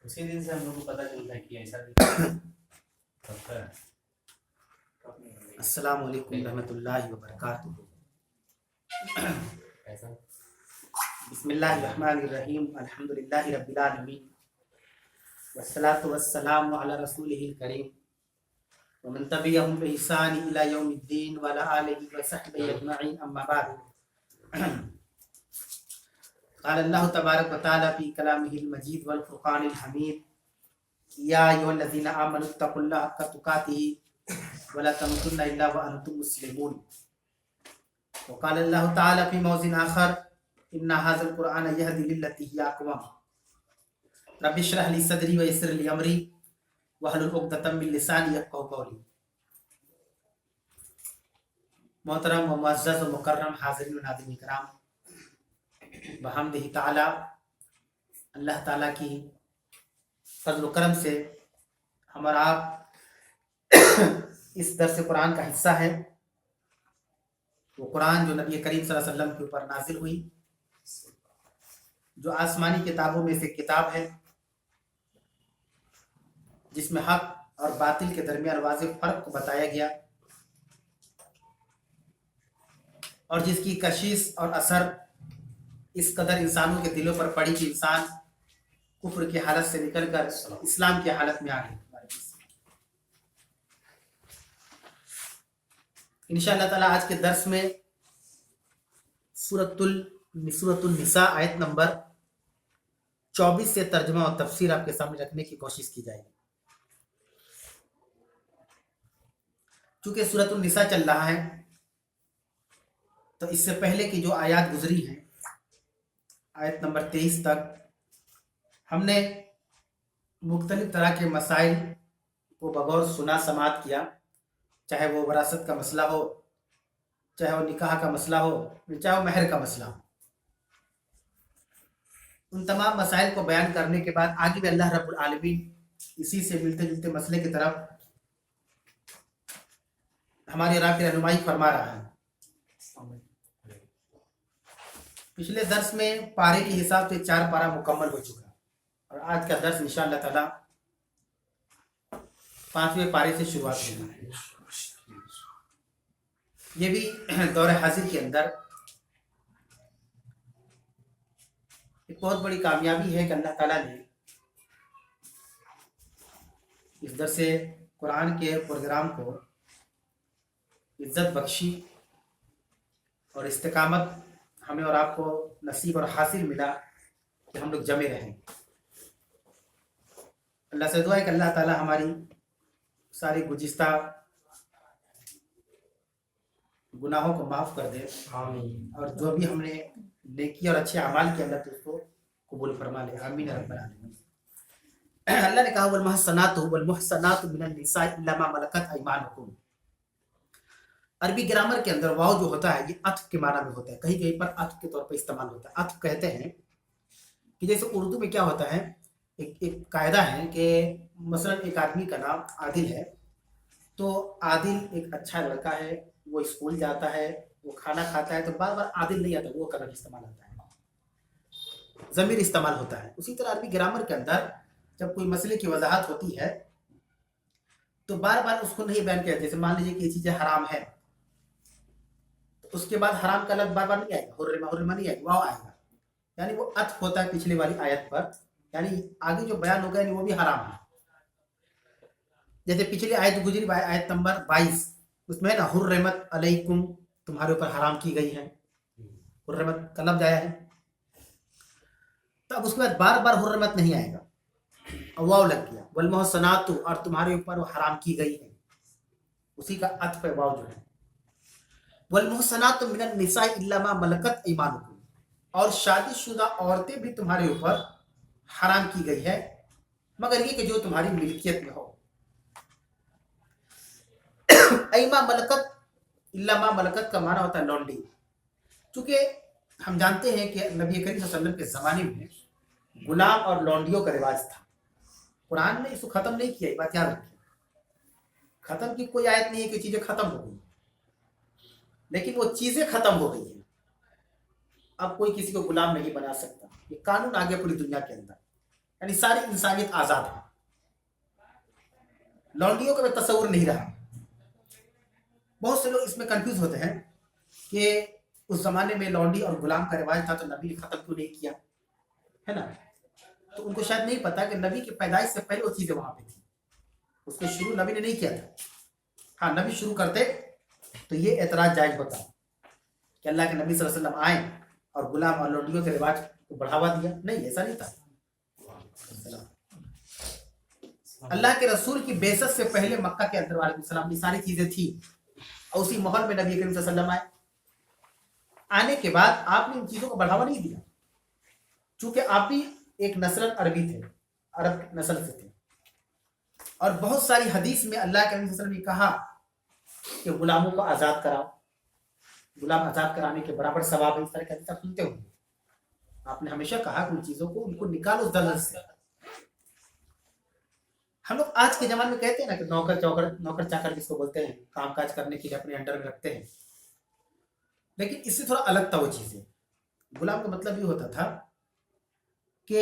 उसी दिन से हम लोग को पता चलता है कि ऐसा भी होता है। अस्सलाम वालेकुम रहमतुल्लाहि व बरकातुहू। ऐसा बिस्मिल्लाहिर्रहमानिर्रहीम अल्हम्दुलिल्लाहि रब्बिल आलमीन वस्सलातु वस्सलामु अला रसूलिहिल करीम व मन तबिअहुम बि ihसान इला यौमिद्दीन व अला आलिहि व सहबिहि अजमईन अम्मा बाद। क़ाल अल्लाहु तबारक व तआला फी कलामिहिल मजीद वल फुरक़ानिल हमीद या अय्युहल्लज़ीना आमनु तक़ुल्लाहा हक़्क़ तुक़ातिही व ला तमूतुन्ना इल्ला व अंतुम मुस्लिमून। व क़ाल अल्लाहु तआला फी मौज़िन आख़र इन्ना हाज़ल क़ुरआन यहदी लिल्लती हिय अक़वम रब्बि इश्रह ली सदरी व यस्सिर ली अमरी वहलुल उक़दतम मिन लिसानी यफ़क़हू क़ौली। मोहतरम व मुअज़्ज़ज़ व मुकर्रम हाज़िरीन व नाज़रीन किराम, बहम्दिही तआला, अल्लाह ताला की फज़ल व करम से हम और आप इस दर्स कुरान का हिस्सा है। वो कुरान जो नबी करीम सल्लल्लाहु अलैहि वसल्लम के ऊपर नाजिल हुई, जो आसमानी किताबों में से किताब है, जिसमें हक और बातिल के दरमियान वाज़िह फर्क को बताया गया और जिसकी कशिश और असर इस कदर इंसानों के दिलों पर पड़ी कि इंसान कुफ्र की हालत से निकलकर इस्लाम की हालत में आ गए। इंशाअल्लाह ताला आज के दर्स में सूरतुल निसा आयत नंबर 24 से तर्जुमा और तफसीर आपके सामने रखने की कोशिश की जाएगी। चूंकि सूरतुल निसा चल रहा है तो इससे पहले की जो आयत गुजरी हैं, आयत नंबर 23 तक, हमने मुख्तलिफ तरह के मसाइल को बगौर सुना समात किया, चाहे वो वरासत का मसला हो, चाहे वो निकाह का मसला हो, चाहे वो महर का मसला हो। उन तमाम मसाइल को बयान करने के बाद आगे भी अल्लाह रब्बुल आलमीन इसी से मिलते जुलते मसले की तरफ हमारी राह की रहनुमाई फरमा रहा है। पिछले दर्स में पारे के हिसाब से 4 पारा मुकम्मल हो चुका और आज का दर्स इंशाअल्लाह ताला 5वें पारे से शुरुआत होगा। ये भी दौर हाजिर के अंदर एक बहुत बड़ी कामयाबी है कि अल्लाह ताला ने इस दर्स कुरान के प्रोग्राम को इज्जत बख्शी और इस्तिकामत हमें और आपको नसीब और हासिल मिला कि हम लोग जमे रहें। अल्लाह से दुआ है कि अल्लाह ताला हमारी सारी गुज़िश्ता गुनाहों को माफ़ कर दे। आमीन। और जो भी हमने नेकी और अच्छे अमाल किए अल्लाह तो उसको कबूल फरमा ले। आमीन रब्बल आलमीन। अल्लाह ने कहा वल मुहसनातु मिनन निसा इल्ला मा मलकत अयमानुकुम। अरबी ग्रामर के अंदर वाव जो होता है ये अत्फ के माना में होता है, कहीं कहीं पर अत्फ के तौर पर इस्तेमाल होता है। अत्फ कहते हैं कि जैसे उर्दू में क्या होता है, एक कायदा है कि मसलन एक आदमी का नाम आदिल है, तो आदिल एक अच्छा लड़का है, वो स्कूल जाता है, वो खाना खाता है, तो बार बार आदिल नहीं आता, वो का लफ्ज़ इस्तेमाल होता है, ज़मीर इस्तेमाल होता है। उसी तरह अरबी ग्रामर के अंदर जब कोई मसले की वजाहत होती है तो बार बार उसको नहीं बयान किया। जैसे मान लीजिए कि ये चीज़ें हराम है, तो उसके बाद हराम का लफ्ज़ बार बार नहीं आएगा, हुर्रिमा नहीं आएगा, वाव आएगा, यानी वो अत्फ होता है पिछले वाली आयत पर, यानी आगे जो बयान होगा वो भी हराम है। जैसे पिछली आयत गुजरी आयत नंबर 22, उसमें है ना हुर्रिमत अलैकुम, तुम्हारे ऊपर हराम की गई है, हुर्रिमत का लफ्ज़ आया है। तो अब उसके बाद बार बार हुर्रिमत नहीं आएगा, वाव लग गया, वल मुहसनातु, और तुम्हारे ऊपर वो हराम की गई है, उसी का अत्फ है वाव जो है। वल मुहसनातु मिनन निसा इल्ला मा मलकत अयमानुकुम, और शादीशुदा औरतें भी तुम्हारे ऊपर हराम की गई है मगर ये कि जो तुम्हारी मिल्कियत में हो। अयमा मलकत, इल्ला मा मलकत का माना होता है लौंडी। चूंकि हम जानते हैं कि नबी करीम सल्लल्लाहु अलैहि वसल्लम के ज़माने में गुलाम और लौंडियों का रिवाज था। कुरान ने इसको ख़त्म नहीं किया, बात याद रखें, ख़त्म की कोई आयत नहीं है कि चीज़ें ख़त्म हो गई, लेकिन वो चीज़ें ख़त्म हो गई हैं। अब कोई किसी को गुलाम नहीं बना सकता, ये कानून आ गया पूरी दुनिया के अंदर। यानी सारी इंसानियत आजाद है, लौंडियों का तस्वुर नहीं रहा। बहुत से लोग इसमें कंफ्यूज होते हैं कि उस जमाने में लौंडी और गुलाम का रिवाज था तो नबी ने खत्म क्यों नहीं किया, है ना। तो उनको शायद नहीं पता कि नबी की पैदाइश से पहले वो चीजें वहां पे थी, उसको शुरू नबी ने नहीं किया था। हाँ, नबी शुरू करते तो ये एतराज जायज होता कि अल्लाह के नबी सल्लल्लाहु अलैहि वसल्लम आए और गुलाम और लौंडियों के रिवाज को बढ़ावा दिया, नहीं, ऐसा नहीं था। अल्लाह के रसूल की बेइज्जत से पहले मक्का के अंदर वाले सलाम ये सारी चीजें थी और उसी माहौल में नबी करीम सल्लल्लाहु अलैहि वसल्लम आए। आने के बाद आपने इन चीजों को बढ़ावा नहीं दिया, चूंकि आप भी एक नस्ल अरबी थे, अरब नस्ल से थे, और बहुत सारी हदीस में अल्लाह के नबी सल्लल्लाहु अलैहि वसल्लम ने कहा कि गुलामों को आजाद कराओ, गुलाम आजाद कराने के बराबर सवाब है। इस तरह की हदीस आप सुनते होंगे। आपने हमेशा कहा कि उन चीजों को उनको निकालो उस दलदल से। हम लोग आज के जमाने में कहते हैं ना कि नौकर चाकर जिसको बोलते हैं, काम काज करने के लिए अपने अंडर में रखते हैं, लेकिन इससे थोड़ा अलग था वो चीजें। गुलाम का मतलब ये होता था कि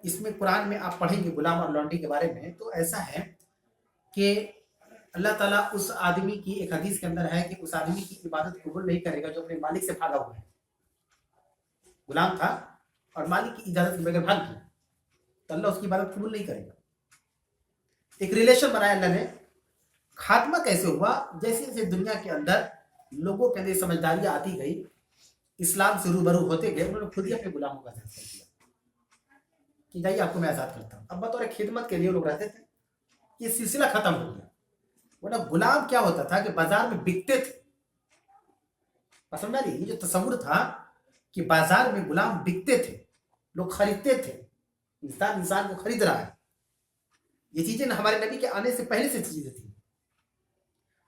इसमें कुरान में आप पढ़ेंगे गुलाम और लौंडी के बारे में तो ऐसा है कि अल्लाह ताला उस आदमी की, एक हदीस के अंदर है कि उस आदमी की इबादत कबूल नहीं करेगा जो अपने मालिक से भागा हुआ है। गुलाम था और मालिक की इजाजत के बगैर भाग गया तो अल्लाह उसकी इबादत कबूल नहीं करेगा। एक रिलेशन बनाया अल्लाह ने। खात्मा कैसे हुआ, जैसे जैसे दुनिया के अंदर लोगों के अंदर समझदारियां आती गई, इस्लाम से रूबरू होते गए, उन्होंने खुद ही अपने गुलामों का आजाद कर दिया कि जाइए आपको मैं आजाद करता हूँ। अब बतौर खिदमत के लिए लोग रहते थे, ये सिलसिला खत्म हो गया। वरना गुलाम क्या होता था कि बाजार में बिकते थे। समझा रही, ये जो तस्वुर था कि बाजार में गुलाम बिकते थे, लोग खरीदते थे, इंसान को खरीद रहा है। ये चीजें हमारे नबी के आने से पहले से चीजें थी,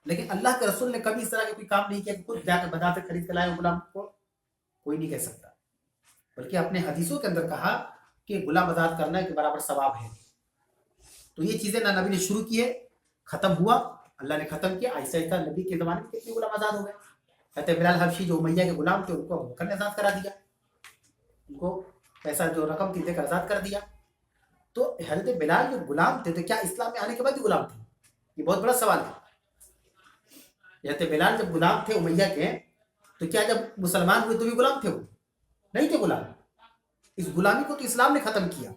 लेकिन अल्लाह के रसूल ने कभी इस तरह का कोई काम नहीं किया कि खुद जाकर बाजार से खरीद कर लाए गुलाम को। कोई नहीं कह सकता, बल्कि अपने हदीसों के अंदर कहा कि गुलाम आजाद करना के बराबर सवाब है। तो ये चीजें ना नबी ने शुरू की है, खत्म हुआ, अल्लाह ने खत्म किया। ऐसा ऐसा नबी के जमाने में कितने गुलाम आजाद हो गए। कहते बिलाल हबशी जो उमैया के गुलाम थे उनको बकर ने आजाद करा दिया, उनको पैसा जो रकम थी देकर आजाद कर दिया। तो हजरत बिलाल जो गुलाम थे तो क्या इस्लाम में आने के बाद भी गुलाम थे? ये बहुत बड़ा सवाल है। हजरत बिलाल जब गुलाम थे उमैया के, तो क्या जब मुसलमान हुए तो भी गुलाम थे? वो नहीं थे गुलाम। इस गुलामी को तो इस्लाम ने खत्म किया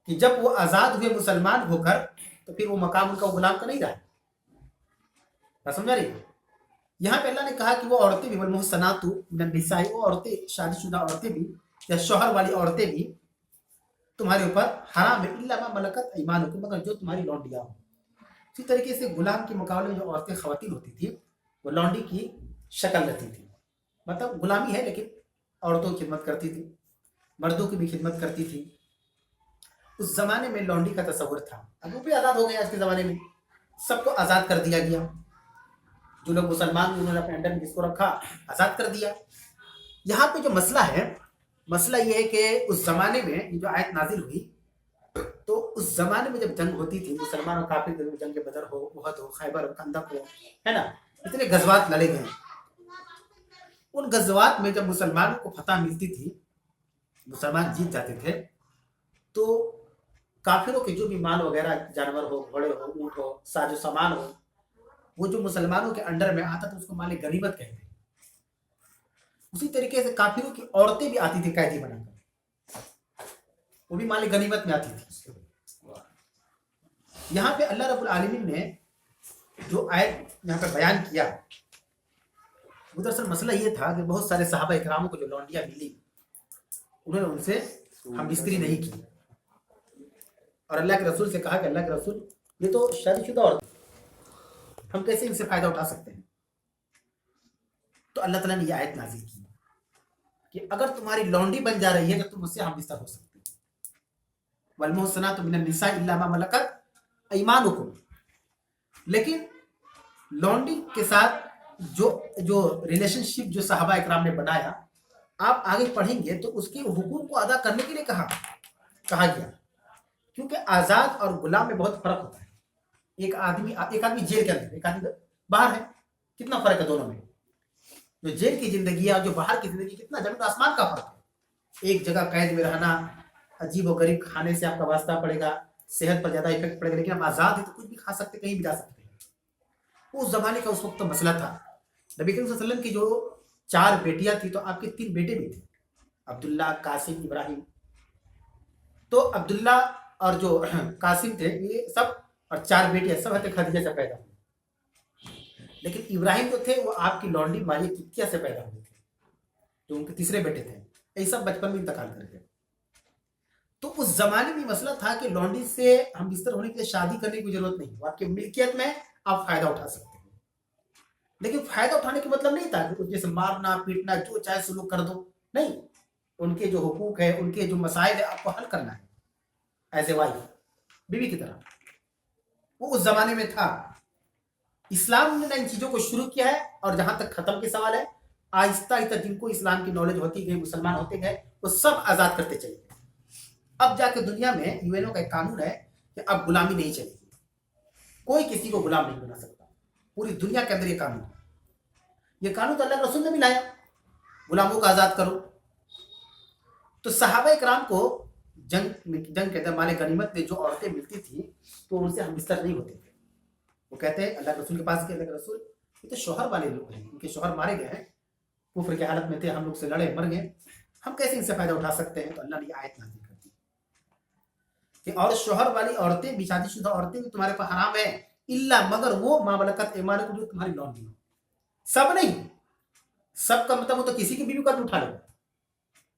कि जब वो आजाद हुए मुसलमान होकर तो फिर वो मकाम उनका गुलाम का नहीं रहा। समझा रही? यहाँ पे अल्लाह ने कहा कि वो औरतें भी वल्मुहसनातु मिनन निसाई, वो औरतें, शादीशुदा औरतें भी या शौहर वाली औरतें भी तुम्हारे ऊपर हराम है, इल्ला मा मलकत ऐमानुकुम, मगर जो तुम्हारी लौंडियां हो। इसी तरीके से गुलाम के मुकाबले में जो औरतें खवातीन होती थी वो लौंडी की शक्ल रहती थी। मतलब गुलामी है लेकिन औरतों की खिदमत करती थी, मर्दों की भी खिदमत करती थी। उस जमाने में लौंडी का तस्वुर था। अब वो भी आज़ाद हो गए। आज के ज़माने में सबको आज़ाद कर दिया गया। जो लोग मुसलमान उन्होंने अपने अंडर में जिसको रखा आज़ाद कर दिया। यहाँ पे जो मसला है, मसला ये है कि उस जमाने में जो आयत नाजिल हुई, तो उस जमाने में जब जंग होती थी, मुसलमान और काफिर के जंग बदर हो, उहद हो, खैबर हो, कंदक हो, है ना, इतने गजवात लड़े गए। उन गजवात में जब मुसलमानों को फतह मिलती थी, मुसलमान जीत जाते थे, तो काफिरों के जो भी माल वगैरह, जानवर हो, घोड़े हो, ऊंट हो, साजो सामान हो, वो जो मुसलमानों के अंडर में आता था उसको माले गनीमत कहते हैं। उसी तरीके से काफिरों की औरतें भी आती थी कैदी बनाकर, वो भी माले गनीमत में आती थी। यहाँ पे अल्लाह रब्बुल आलमीन ने जो आयत यहाँ पे बयान किया, वो दरअसल मसला ये था कि बहुत सारे सहाबा इकरामों को जो लौंडियां मिली, उन्होंने उनसे हम बिस्तरी नहीं की और अल्लाह के रसूल से कहा कि अल्लाह के रसूल, ये तो शादीशुदा औरत, हम कैसे इनसे फायदा उठा सकते हैं? तो अल्लाह ताला ने ये आयत नाजिल की कि अगर तुम्हारी लौंडी बन जा रही है तो तुम उससे हम बिस्तर हो सकते हैं। वल्मुहसनातु मिनन निसाई इल्ला मा मलकत ऐमानुकुम। लेकिन लौंडी के साथ जो रिलेशनशिप जो सहाबा इकराम ने बनाया, आप आगे पढ़ेंगे तो उसके हुकूम को अदा करने के लिए कहा गया, क्योंकि आजाद और गुलाम में बहुत फर्क होता है। एक आदमी जेल के अंदर, एक आदमी बाहर है, कितना फर्क है दोनों में। जो जेल की जिंदगी है और जो बाहर की जिंदगी, कितना जमीन आसमान का फर्क है। एक जगह कैद में रहना, अजीब और गरीब खाने से आपका वास्ता पड़ेगा, सेहत पर ज्यादा इफेक्ट पड़ेगा, लेकिन आप आजाद है तो कुछ भी खा सकते, कहीं भी जा सकते हैं। उस जमाने का उस वक्त तो मसला था। नबी करीम सल्लल्लाहु अलैहि वसल्लम की जो 4 बेटियां थी, तो आपके 3 बेटे भी थे, अब्दुल्ला, कासिम, इब्राहिम। तो अब्दुल्ला और जो कासिम थे ये सब, और 4 बेटियां सब हज़रत खदीजा से पैदा हुई। लेकिन इब्राहिम जो थे वो आपकी लौंडी मारिया कित्तिया से पैदा हुए थे, जो उनके तीसरे बेटे थे। ये सब बचपन में इंतकाल कर गए। तो उस जमाने में मसला था कि लौंडी से हम बिस्तर होने के लिए शादी करने की जरूरत नहीं, वो आपकी मिल्कियत में आप फायदा उठा सकते हैं। लेकिन फायदा उठाने का मतलब नहीं था कि जैसे मारना पीटना जो चाहे सुलूक कर दो, नहीं। उनके जो हुकूक है, उनके जो मसाइल है, आपको हल करना है एज ए वाइफ, बीवी की तरह। वो उस जमाने में था। इस्लाम ने इन चीजों को शुरू किया है, और जहां तक खत्म के सवाल है, आहिस्ता आहिस्ता जिनको इस्लाम की नॉलेज होती गई, मुसलमान होते गए, वो सब आजाद करते चले गए। अब जाके दुनिया में यूएनओ का एक कानून है कि अब गुलामी नहीं चलेगी, कोई किसी को गुलाम नहीं बना सकता। पूरी दुनिया के अंदर ये कानून है। ये कानून तो अल्लाह के रसूल ने भी लाया, गुलामों को आजाद करो। तो सहाबा इकराम को जंग के अंदर माले गनीमत में जो औरतें मिलती थी, तो उनसे हम बिस्तर नहीं होते थे। वो कहते हैं अल्लाह के रसूल के पास कि अल्लाह के रसूल, ये तो शौहर वाले लोग हैं, इनके शौहर मारे गए हैं, कुफ्र की हालत में थे, हम लोग से लड़े मर गए, हम कैसे इनसे फायदा उठा सकते हैं। तो अल्लाह ने आयत नाज़िल कर दी कि और शौहर वाली औरतें भी, शादीशुदा औरतें भी तुम्हारे पर हराम है, इल्ला मगर वो मा मलकत ऐमानुकुम, जो तुम्हारी लौंडी हो। सब नहीं, सब का मतलब वो तो किसी की बीवी का उठा लो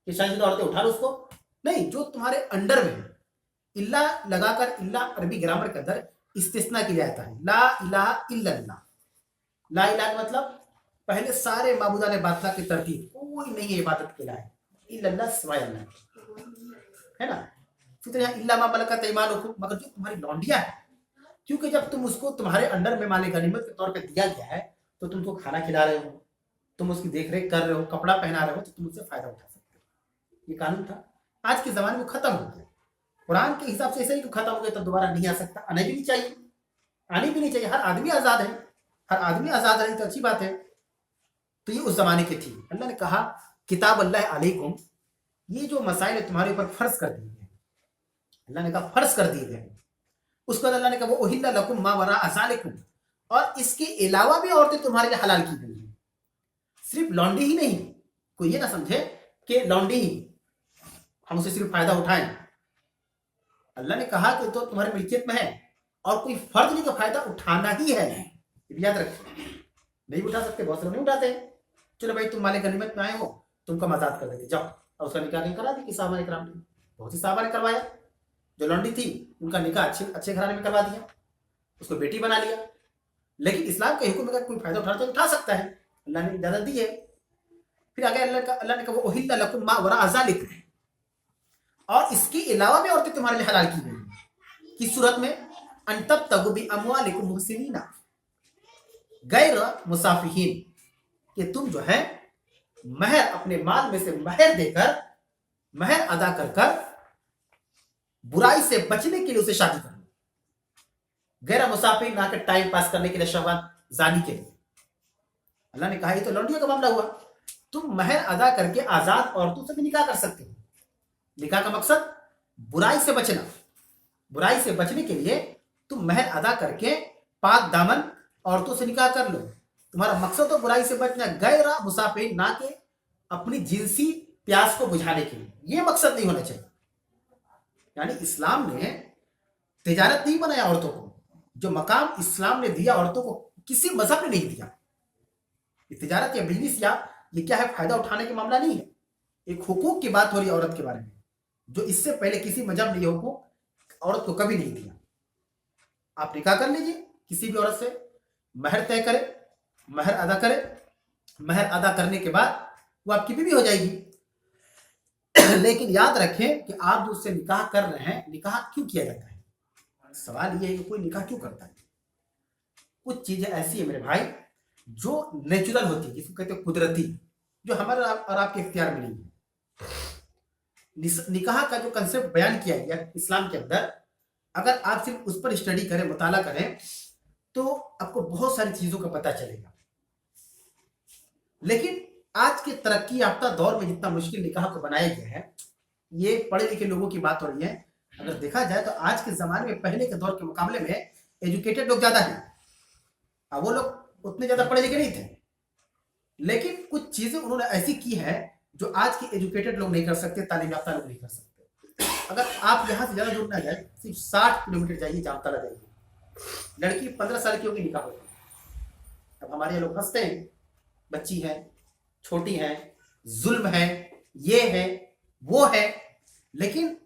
कि शादीशुदा औरतें उठा लो उसको, नहीं, जो तुम्हारे अंडर में है। इल्ला लगाकर, इल्ला अरबी ग्रामर के अंदर इस्तिस्ना किया जाता है। ला इलाहा इल्लल्लाह, ला इलाहा का मतलब पहले सारे माबूदाने बादशाह की तरतीब, कोई नहीं है इबादत के लायक, इल्लल्लाह सिवाय अल्लाह, है ना। फिर यहाँ इल्ला मा मलकत ऐमानुकुम, मगर जो तुम्हारी लौंडिया है, क्योंकि जब तुम उसको तुम्हारे अंडर में माले गनीमत के तौर पे दिया गया है, तो तुम उसको खाना खिला रहे हो, तुम उसकी देखरेख कर रहे हो, कपड़ा पहना रहे हो, तो तुम उससे फायदा उठा सकते हो। ये कानून था। आज के जमाने में खत्म हो गया। कुरान के हिसाब से ऐसे ही खत्म हो गया, तो दोबारा नहीं आ सकता, आने भी नहीं चाहिए, आनी भी नहीं चाहिए। हर आदमी आजाद है, हर आदमी आजाद रहे तो अच्छी बात है। तो ये उस जमाने की थी। अल्लाह ने कहा किताब अल्लाह अलैकुम, ये जो मसाइल तुम्हारे ऊपर फर्ज कर दिए गए, अल्लाह ने कहा फर्ज कर दिए गए। उसके बाद अल्लाह ने कहा वो उहिल्ला लकुम मा वरा अज़ालिकुम, और इसके अलावा भी औरतें तुम्हारे लिए हलाल की गई हैं। सिर्फ लौंडी ही नहीं, कोई ये ना समझे कि लौंडी ही हम उसे सिर्फ फायदा उठाएं। अल्लाह ने कहा कि तो तुम्हारी मिल्कियत में है, और कोई फर्ज नहीं का फायदा उठाना ही है, याद रखिए। नहीं उठा सकते, बहुत से लोग नहीं उठाते। चलो भाई तुम माले गनीमत में आए हो, तुमको आजाद कर देते, जाओ। और उसका निकाह नहीं करा दी कि साहबा इकराम ने, बहुत ही साहबा ने करवाया। जो लौंडी थी उनका निकाह अच्छे घराने में करवा दिया, उसको बेटी बना लिया। लेकिन इस्लाम के हुक्म में कोई फायदा उठाना तो उठा सकता है, अल्लाह ने इजाजत दी है। फिर आगे अल्लाह ने कहा उहिल्ला लकुम मा वरा अज़ालिकुम, और इसके अलावा भी औरतें तुम्हारे लिए हलाल की गई। किस सूरत में? अन तब्तगू बि अमवालिकुम मुहसिनीना गैर मुसाफिहीन, कि तुम जो है महर, अपने माल में से महर देकर, महर अदा कर कर बुराई से बचने के लिए उसे शादी कर लो। गैर मुसाफिर ना के टाइम पास करने के लिए, शहवात जानी के लिए। अल्लाह ने कहा ये तो लौंडियों का मामला हुआ। तुम महर अदा करके आजाद औरतों से भी निकाह कर सकते हो। निकाह का मकसद बुराई से बचना, बुराई से बचने के लिए तुम महर अदा करके पाक दामन औरतों से निकाह कर लो। तुम्हारा मकसद तो बुराई से बचना, गैर मुसाफिर ना के अपनी जिनसी प्यास को बुझाने के लिए, ये मकसद नहीं होना चाहिए। यानी इस्लाम ने तिजारत नहीं बनाया औरतों को। जो मकाम इस्लाम ने दिया औरतों को, किसी मजहब ने नहीं दिया। ये तिजारत या बिजनेस या ये क्या है, फायदा उठाने का मामला नहीं है। एक हुकूक की बात हो रही है औरत के बारे में, जो इससे पहले किसी मजहब ने ये हुकूक औरत को कभी नहीं दिया। आप निकाह कर लीजिए किसी भी औरत से, महर तय करे, महर अदा करे, महर अदा करने के बाद वो आपकी बीवी हो जाएगी। लेकिन याद रखें कि आप जो उससे निकाह कर रहे हैं, निकाह क्यों किया जाता है? सवाल ये है कि कोई निकाह क्यों करता है? कुछ चीजें ऐसी है मेरे भाई जो नेचुरल होती है, जिसको कहते हैं कुदरती, जो हमारे और आपके इख्तियार में नहीं है। निकाह का जो कंसेप्ट बयान किया गया इस्लाम के अंदर, अगर आप सिर्फ उस पर स्टडी करें, मुताला करें, तो आपको बहुत सारी चीजों का पता चलेगा। लेकिन आज के तरक्की याफ्ता दौर में जितना मुश्किल निकाह को बनाया गया है, ये पढ़े लिखे लोगों की बात हो रही है। अगर देखा जाए तो आज के ज़माने में पहले के दौर के मुकाबले में एजुकेटेड लोग ज़्यादा हैं। अब वो लोग उतने ज़्यादा पढ़े लिखे नहीं थे, लेकिन कुछ चीज़ें उन्होंने ऐसी की है जो आज के एजुकेटेड लोग नहीं कर सकते, तालीम याफ्ता लोग नहीं कर सकते। अगर आप यहाँ से ज़्यादा दूर ना जाए, सिर्फ 60 किलोमीटर जाइए, जामताड़ा जाइए, लड़की 15 साल की होगी, निकाह हो गया। अब हमारे लोग हंसते हैं, बच्ची है, छोटी है, जुल्म है, ये है, वो है, लेकिन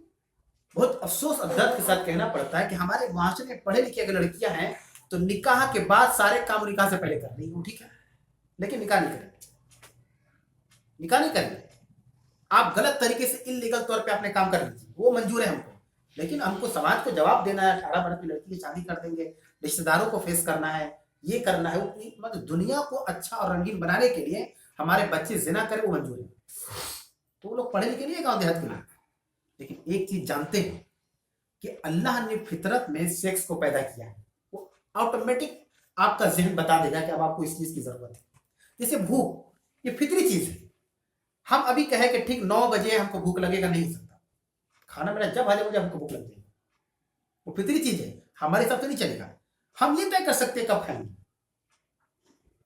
बहुत अफसोस और दर्द के साथ कहना पड़ता है कि हमारे माशरे में पढ़े लिखे अगर लड़कियां हैं तो निकाह के बाद सारे काम निकाह से पहले कर रही हूँ, ठीक है, लेकिन निकाह नहीं करेंगे, निकाह नहीं करेंगे। आप गलत तरीके से इलीगल तौर पे अपने काम कर लीजिए, वो मंजूर है हमको, लेकिन हमको समाज को जवाब देना है। 18 वर्ष की लड़की की शादी कर देंगे, रिश्तेदारों को फेस करना है, ये करना है, मतलब दुनिया को अच्छा और रंगीन बनाने के लिए हमारे बच्चे जिना करें, वो मंजूर है। तो वो लोग पढ़े लिखे नहीं है गाँव देहात के लोग, लेकिन एक चीज जानते हैं कि अल्लाह ने फितरत में सेक्स को पैदा किया है। वो ऑटोमेटिक आपका जहन बता देगा कि अब आपको इस चीज की जरूरत है। जैसे भूख, ये फितरी चीज है। हम अभी कहे कि ठीक 9 बजे हमको भूख लगेगा, नहीं हो सकता, खाना मेरा जब आ जाए मुझे हमको भूख लग जाएगी, वो फितरी चीज है, हमारे हिसाब से नहीं चलेगा। हम ये तय कर सकते कब खाएंगे,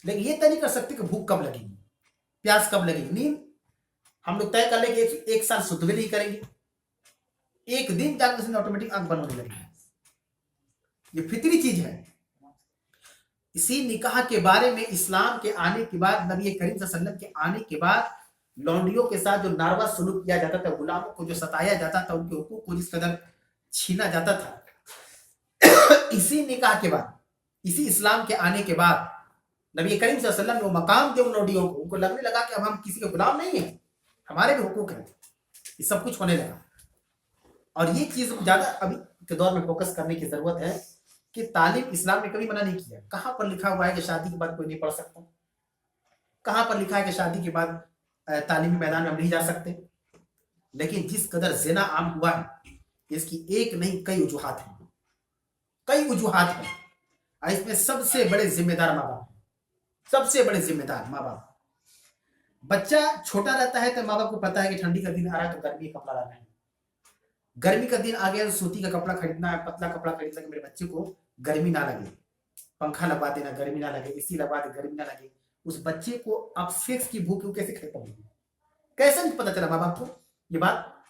लेकिन ये तय नहीं कर सकते कि भूख कब लगेगी, प्यास कब लगेगी। नींद हम लोग तय कर लेंगे, एक साल सुध भी नहीं करेंगे, एक दिन जाकर ऑटोमेटिक आंख बंद होने लगेगी। ये फितरी चीज है। इसी निकाह के बारे में इस्लाम के आने के बाद, नबी करीम सल्लल्लाहु अलैहि वसल्लम के आने के बाद लौंडियों के साथ जो नारवा सलूक किया जाता था, गुलामों को जो सताया जाता था, उनके हुकूक को जिस कदर छीना जाता था, इसी निकाह के बाद, इसी इस्लाम के आने के बाद नबी करीम सल्लल्लाहु अलैहि वसल्लम ने वो मकाम दिया उन लौंडियों को। उनको लगने लगा कि अब हम किसी के गुलाम नहीं है, हमारे भी हुकूक हैं, ये सब कुछ होने लगा। और ये चीज ज्यादा अभी के दौर में फोकस करने की जरूरत है कि तालीम इस्लाम ने कभी मना नहीं किया। कहां पर लिखा हुआ है कि शादी के बाद कोई नहीं पढ़ सकता? कहां पर लिखा है कि शादी के बाद तालीमी मैदान में हम नहीं जा सकते? लेकिन जिस कदर ज़िना आम हुआ है, इसकी एक नहीं कई वजूहात हैं, कई वजूहात हैं, और इसमें सबसे बड़े जिम्मेदार माँ बाप, सबसे बड़े जिम्मेदार माँ बाप। बच्चा छोटा रहता है तो माँ बाप को पता है कि ठंडी का दिन आ रहा है तो गर्मी का कपड़ा लाना है, गर्मी का दिन आ गया तो सूती का कपड़ा खरीदना है, पतला कपड़ा खरीदना है, मेरे बच्चे को गर्मी ना लगे, पंखा लगवा देना, गर्मी ना लगे, एसी लगवा दे, गर्मी ना लगे। उस बच्चे को अब सेक्स की भूख कैसे खत्म होगी? कैसे नहीं पता चला माँ बाप को ये बात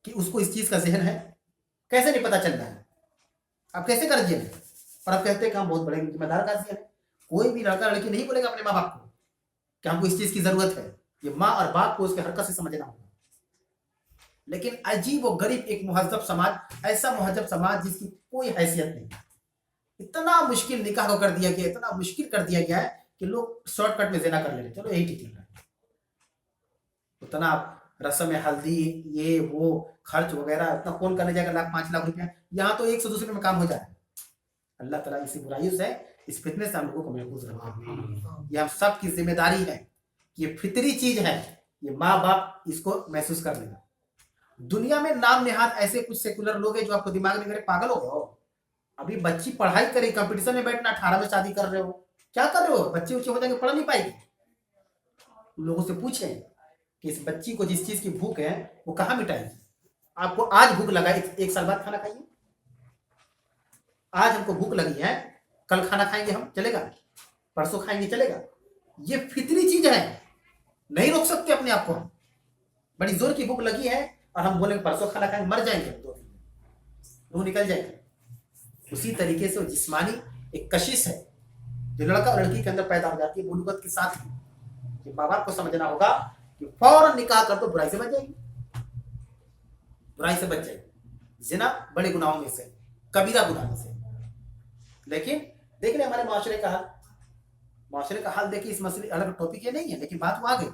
कि उसको इस चीज का जहन है? कैसे नहीं पता चल रहा है? अब कैसे कर दिया? और अब कहते हैं कि हम बहुत बड़े जिम्मेदार का जहन है। कोई भी लड़का लड़की नहीं बोलेगा अपने माँ बाप को कि हमको इस चीज की जरूरत है। ये माँ और बाप को उसके हरकत से समझना होगा। लेकिन अजीब व गरीब एक मुहज्जब समाज, ऐसा मुहज्जब समाज जिसकी कोई हैसियत नहीं, इतना मुश्किल निकाह को कर दिया गया, इतना मुश्किल कर दिया गया है कि लोग शॉर्टकट में ज़िना कर ले रहे, चलो यही ठीक लग रहा है। उतना रस्म हल्दी, ये वो खर्च वगैरह इतना कौन करने जाएगा? 1-5 लाख रुपया। यहाँ तो 1 से दूसरे में काम हो जाए। अल्लाह ताला इसी बुराइयों से, इस फितने से हम लोगों को महफूज रखे। ये हम सब की जिम्मेदारी है। ये फितरी चीज है, ये माँ बाप इसको महसूस कर लेगा। दुनिया में नाम निहाद ऐसे कुछ सेकुलर लोग हैं जो आपको दिमाग में पागल हो गए हो। अभी बच्ची पढ़ाई करे, कंपटीशन में बैठना, 18 में शादी कर रहे हो, क्या कर रहे हो? बच्चे ऊंचे हो जाएंगे, पढ़ नहीं पाएगी। लोगों से पूछें कि इस बच्ची को जिस चीज की भूख है वो कहाँ मिटाएगी? आपको आज भूख लगा, एक साल बाद खाना खाइए। आज हमको भूख लगी है, कल खाना खाएंगे हम, चलेगा? परसों खाएंगे, चलेगा? ये फितरी चीज है, नहीं रोक सकते अपने आप को। बड़ी जोर की भूख लगी है और हम बोलेंगे परसों खाना खाएंगे, मर जाएंगे 2 दिन में, रूह निकल जाएगा। उसी तरीके से वो जिस्मानी एक कशिश है जो लड़का और लड़की के अंदर पैदा हो जाती है बुलुगत के साथ ही। कि माँ बाप को समझना होगा कि फौरन निकाह कर तो बुराई से बच जाएगी, बुराई से बच जाएगी। जिना बड़े गुनाहों में से, कबीरा गुनाह में से। लेकिन देख रहे हमारे माशरे का हाल, माशरे का हाल देखिए। इस मसले अलग टॉपिक ये नहीं है, लेकिन बात वो आ गई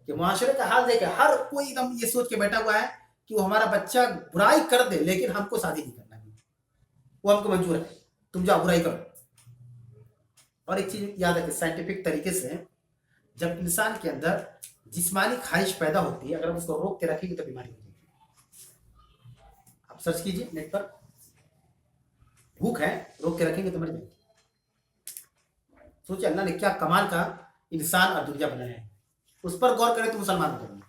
कि माशरे का हाल देखे हर कोई एकदम ये सोच के बैठा हुआ है कि वो हमारा बच्चा बुराई कर दे लेकिन हमको शादी नहीं करना, वो हमको मंजूर है, तुम जाओ बुराई करो। और एक चीज याद रखें, साइंटिफिक तरीके से जब इंसान के अंदर जिस्मानी ख्वाहिश पैदा होती है, अगर हम उसको रोक के रखेंगे तो बीमारी हो जाएगी। आप सर्च कीजिए नेट पर, भूख है रोक के रखेंगे तो मर जाएगी। सोचिए अल्लाह ने क्या कमाल का इंसान और दुनिया बनाया है, उस पर गौर करें तो मुसलमान हो जाएंगे।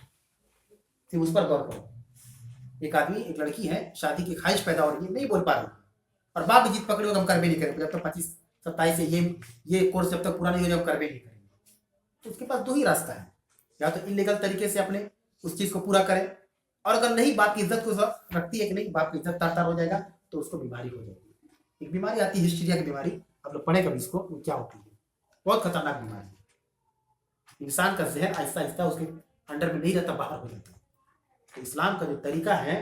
फिर उस पर गौर करो। एक आदमी, एक लड़की है, शादी की ख्वाहिश पैदा हो रही है, नहीं बोल पा रही, और बाप भी जीत पकड़े हो, हम कर भी नहीं करेंगे जब तक 25-27 से ये कोर्स जब तक पूरा नहीं हो जाए, हम कर भी नहीं करेंगे। तो उसके पास दो ही रास्ता है, या तो इलीगल तरीके से अपने उस चीज को पूरा करे, और अगर नहीं, बाप की इज्जत को रखती है कि नहीं, बाप की इज्जत तार तार हो जाएगा, तो उसको बीमारी हो जाएगी। एक बीमारी आती है हिस्टीरिया की बीमारी, आप लोग पढ़े कभी इसको, वो क्या होती है, बहुत खतरनाक बीमारी। इंसान का जहन आहिस्ता आहिस्ता उसके अंडर में नहीं रहता, बाहर हो जाता है। तो इस्लाम का जो तरीका है,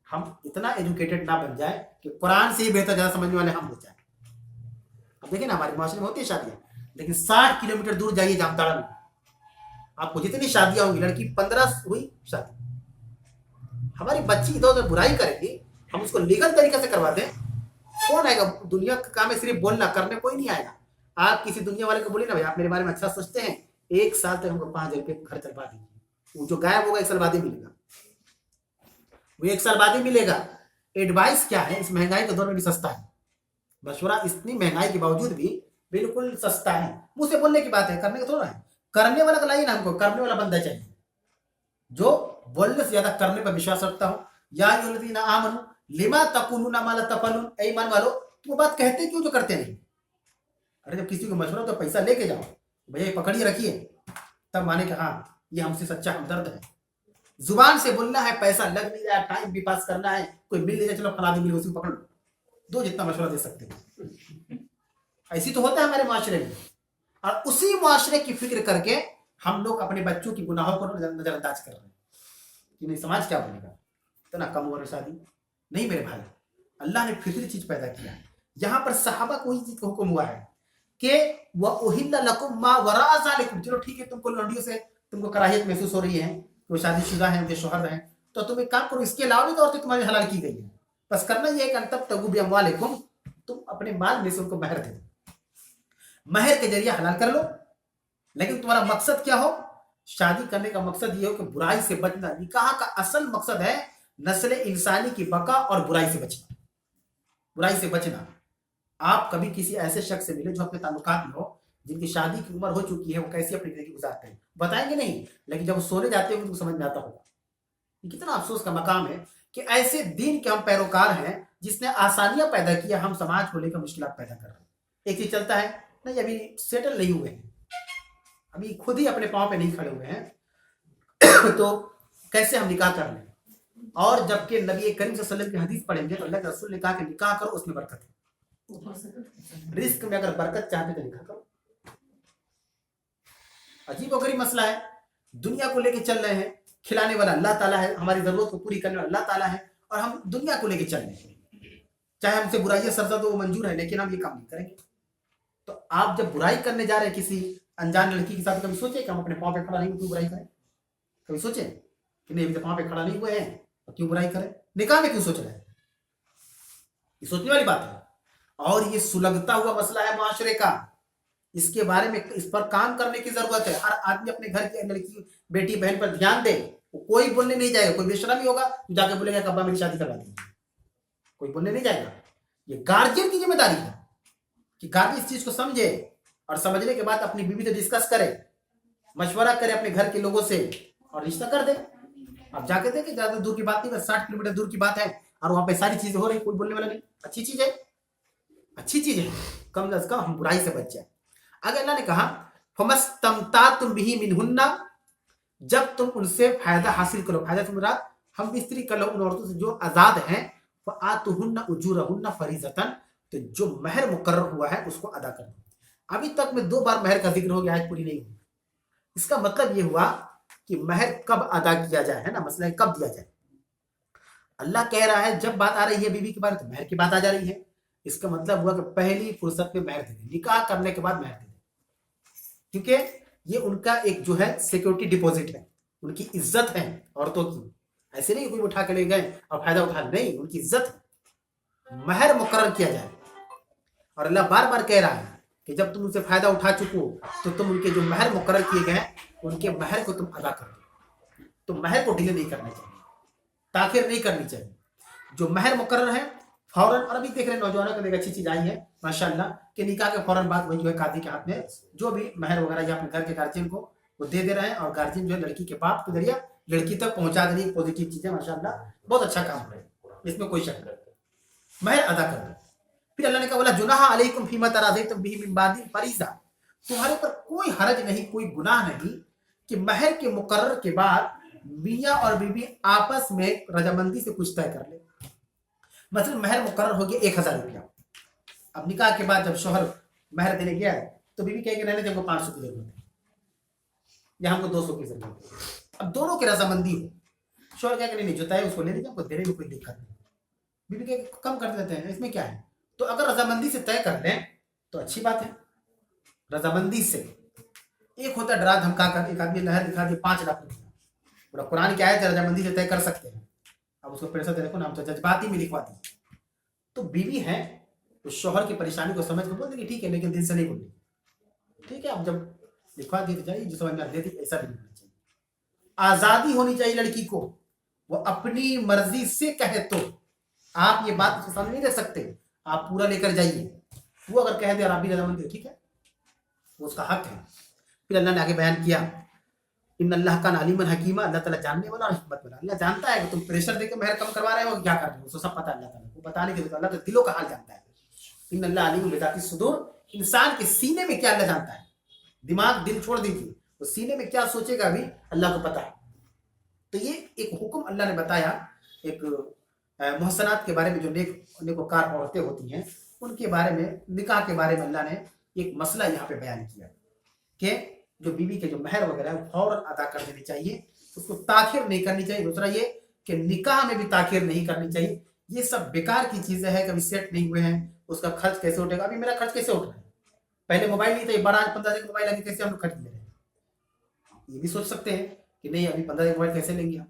हम इतना एजुकेटेड ना बन जाए कि कुरान से ही बेहतर ज्यादा समझने वाले हम हो जाए। अब देखिए ना, हमारे माशरे में होती है शादियां, लेकिन 60 किलोमीटर दूर जाइए जामताड़ा में, आपको जितनी शादियां होंगी, लड़की 15 हुई शादी, हमारी बच्ची इधर उधर बुराई करेगी, हम उसको लीगल तरीके से करवा दें, कौन आएगा? दुनिया का काम है सिर्फ बोलना, करने कोई नहीं आएगा। आप किसी दुनिया वाले को बोले ना, भाई आप मेरे बारे में अच्छा सोचते हैं, 1 साल तक हमको 5,000 रुपये घर चलवा दीजिए, वो जो गायब होगा 1 साल बाद ही मिलेगा, वो 1 साल बाद ही मिलेगा। एडवाइस क्या है, इस महंगाई के दौर में भी सस्ता है मशवरा, इतनी महंगाई के बावजूद भी बिल्कुल सस्ता है। मुंह से बोलने की बात है, करने का थोड़ा है। करने वाला तो लाइए ना, हमको करने वाला बंदा चाहिए जो बोलने से ज्यादा करने पर विश्वास रखता हो। या अय्युहल्लज़ीना आमनू लिमा तक़ूलूना मा ला तफ़अलून, ऐ ईमान वालो, तुम वो बात कहते क्यों जो करते नहीं? अरे जब किसी को मशवरा तो पैसा लेके जाओ, भैया पकड़िए रखिए, तब माने कि हाँ ये हमसे सच्चा हमदर्द है। जुबान से बोलना है, पैसा लग नहीं रहा है, टाइम भी पास करना है, कोई मिल नहीं रहा, चलो फला मिले, उसी को पकड़ लो, दो जितना मशवरा दे सकते हो। ऐसी तो होता है हमारे माशरे में, और उसी माशरे की फिक्र करके हम लोग अपने बच्चों की गुनाहों को नजरअंदाज कर रहे हैं कि नहीं समाज क्या बोलेगा, इतना कम उम्र में शादी नहीं। मेरे भाई, अल्लाह ने फितरी चीज पैदा किया। यहाँ पर सहाबा को ही चीज का हुक्म हुआ है कि वह उहिल्ला लकुम मा वराअ ज़ालिकुम, चलो ठीक है, तुमको लड़कियों से तुमको कराहियत महसूस हो रही है, वो शादीशुदा है, उनके शौहर हैं, तो तुम एक काम करो, इसके अलावा भी तो औरतें तुम्हारी हलाल की गई है, बस करना ये है कि तब भी अम्वालिकुम, तुम अपने माल में से उनको महर दे दो, महर के जरिए हलाल कर लो। लेकिन तुम्हारा मकसद क्या हो? शादी करने का मकसद ये हो कि बुराई से बचना। निकाह का असल मकसद है नस्ल इंसानी की बका और बुराई से बचना, बुराई से बचना। आप कभी किसी ऐसे शख्स से मिले जो अपने ताल्लुकात में हो, जिनकी शादी की उम्र हो चुकी है, वो कैसी अपनी जिंदगी गुजारते हैं बताएंगे नहीं, लेकिन जब वो सोने जाते हैं तो समझ में आता होगा। ये कितना अफसोस का मकाम है कि ऐसे दीन के हम पैरोकार हैं जिसने आसानियां पैदा किया, हम समाज को लेकर मुश्किलात पैदा कर रहे हैं। एक चीज चलता है नहीं, अभी सेटल नहीं हुए हैं, अभी खुद ही अपने पांव पे नहीं खड़े हुए हैं तो कैसे हम निकाह कर लें? और जबकि नबी करीम सल्लल्लाहु अलैहि वसल्लम की हदीस पढ़ेंगे तो अल्लाह के रसूल ने कहा कि निकाह करो, उसमें बरकत है। रिस्क में अगर बरकत चाहते तो निकाह करो। अजीब और गरीब मसला है, दुनिया को लेके चल रहे हैं, खिलाने वाला अल्लाह ताला है, हमारी जरूरत को पूरी करने वाला अल्लाह ताला है, और हम दुनिया को लेके चल रहे हैं। चाहे हमसे बुराइयां सरजद हो, वो मंजूर है, लेकिन हम ये काम नहीं करेंगे। तो आप जब बुराई करने जा रहे हैं किसी अनजान लड़की के साथ, कभी सोचे कि हम अपने पाँव पे खड़ा नहीं, क्यों बुराई करें? कभी सोचे कि नहीं, अभी तो पाँव पे खड़ा नहीं हुए हैं, तो क्यों बुराई करें? निकाह में क्यों सोच रहे हैं? ये सोचने वाली बात है। और ये सुलगता हुआ मसला है माशरे का, इसके बारे में इस पर काम करने की जरूरत है। हर आदमी अपने घर की लड़की, बेटी, बहन पर ध्यान दे। कोई बोलने नहीं जाएगा, कोई बेशरम होगा तो जाके बोलेगा कि अब्बा मेरी शादी करवा दीजिए, कोई बोलने नहीं जाएगा। ये गार्जियन की जिम्मेदारी है कि गार्जियन इस चीज को समझे, और समझने के बाद अपनी बीवी से डिस्कस करे, मशवरा करे अपने घर के लोगों से, और रिश्ता कर दे। आप जाके देखें, ज्यादा दूर की बात नहीं, बस 60 किलोमीटर दूर की बात है, और वहां पे सारी चीजें हो रही, कोई बोलने वाला नहीं। अच्छी चीज है, अच्छी चीज है, कम से कम हम बुराई से बच जाए। आगे अल्लाह ने कहा फमस्तमतातुम बिही मिनहुन्ना, जब तुम उनसे फायदा हासिल करो, फायदा तुम हम स्त्री कर लो उन औरतों से जो आजाद हैं, फआतुहुन्ना उजूरहुन्ना फरीज़तन, तो जो महर मुकर्रर हुआ है उसको अदा कर दो। अभी तक में 2 बार महर का जिक्र हो गया, आज पूरी नहीं हुई। इसका मतलब ये हुआ कि महर कब अदा किया जाए, है ना, मसला है कब दिया जाए। अल्लाह कह रहा है जब बात आ रही है बीवी के बारे में तो महर की बात आ जा रही है। इसका मतलब हुआ कि पहली फुर्सत में महर दे दे, निकाह करने के बाद महर दे दे, क्योंकि ये उनका एक जो है सिक्योरिटी डिपॉजिट है, उनकी इज्जत है औरतों की। ऐसे नहीं कोई उठा के ले गए और फायदा उठा, नहीं, उनकी इज्जत है, महर मुकर्रर किया जाए। और अल्लाह बार बार कह रहा है कि जब तुम उनसे फायदा उठा चुको तो तुम उनके जो महर मुकर्रर किए गए उनके महर को तुम अदा कर दो। तो महर को डिले नहीं करना चाहिए, ताखिर नहीं करनी चाहिए। जो महर मुकर्रर है फौरन, और अभी देख रहे हैं नौजवानों को एक अच्छी चीज आई है माशाल्लाह कि निकाह के फौरन बाद वही जो है कादी के हाथ में जो भी महर वगैरह या अपने घर के गार्जियन को वो दे रहे हैं, और गार्जियन जो है लड़की के बाप के जरिए लड़की तक पहुंचा देने की पॉजिटिव चीज़ है, माशाल्लाह बहुत अच्छा काम है, इसमें कोई शक नहीं, महर अदा कर दो। फिर अल्लाह ने कहा, वला जुनाहा अलैकुम फीमा तराज़ैतुम बिही मिन बादी फरीज़ा, तुम्हारे पर कोई हरज नहीं, कोई गुनाह नहीं कि महर के मुकर्रर के बाद मियाँ और बीवी आपस में रजामंदी से कुछ तय कर ले। मतलब महर मुकर्रर हो गया 1000 रुपया, अब निकाह के बाद जब शोहर महर देने गया तो बीवी कहेगी नहीं हमको 500 की जरूरत है या हमको 200 की जरूरत है। अब दोनों की रजामंदी हो, शोहर कहेगा नहीं जो तय उसको ले लीजिए, हमको देने में कोई दिक्कत नहीं, बीवी कहेगी कम कर देते हैं, इसमें क्या है। तो अगर रजामंदी से तय कर लें तो अच्छी बात है, रजामंदी से। एक होता डरा धमका कर एक आदमी लहर दिखा दिया 5 लाख रुपया, पूरा कुरान क्या है रजामंदी से तय कर सकते हैं, अब उसको पैसा दे रखो ना, हम तो जज्बाती में लिखवा दी। तो बीवी है तो शोहर की परेशानी को समझ कर बोल देंगे ठीक है, लेकिन दिल से नहीं बोलनी, ठीक है अब जब लिखवा दी तो जाइए, जो समझ में दे दी, ऐसा भी नहीं होना चाहिए। आजादी होनी चाहिए लड़की को, वो अपनी मर्जी से कहे तो आप ये बात उसके सामने नहीं रख सकते, आप पूरा लेकर जाइए। वो अगर कह दे और आप भी रजामंदी, ठीक है वो उसका हक है। फिर अल्लाह ने आगे बयान किया, इन्नल्लाह कान अलीमन हकीमा, अल्लाह ताला जानने वाला और हिकमत वाला। अल्लाह जानता है कि तुम प्रेशर देकर महर कम करवा रहे हो, क्या कर रहे हो, उसको सब पता है अल्लाह ताला को, बताने के लिए अल्लाह तो दिलों का हाल जानता है। इन्नल्लाह अलीमुन बिज़ाति सुदूर, इंसान के सीने में क्या अल्लाह जानता है, दिमाग दिल छोड़ दीजिए, वो सीने में क्या सोचेगा भी अल्लाह को पता है। तो ये एक हुक्म अल्लाह ने बताया, एक मुहसनात के बारे में, जो नेकोकार औरतें होती हैं उनके बारे में, निकाह के बारे में अल्लाह ने एक मसला यहाँ पे बयान किया कि जो बीवी के जो महर वगैरह है फौरन अदा कर देनी चाहिए, उसको ताखिर नहीं करनी चाहिए। दूसरा ये कि निकाह में भी ताखिर नहीं करनी चाहिए, ये सब बेकार की चीजें हैं, कभी सेट नहीं हुए हैं, उसका खर्च कैसे उठेगा। अभी मेरा खर्च कैसे उठ रहा है, पहले मोबाइल नहीं था, 12-15 का मोबाइल आगे कैसे हम लोग खर्च ले रहे हैं। ये भी सोच सकते हैं कि नहीं अभी 15 का मोबाइल कैसे लेंगे, हम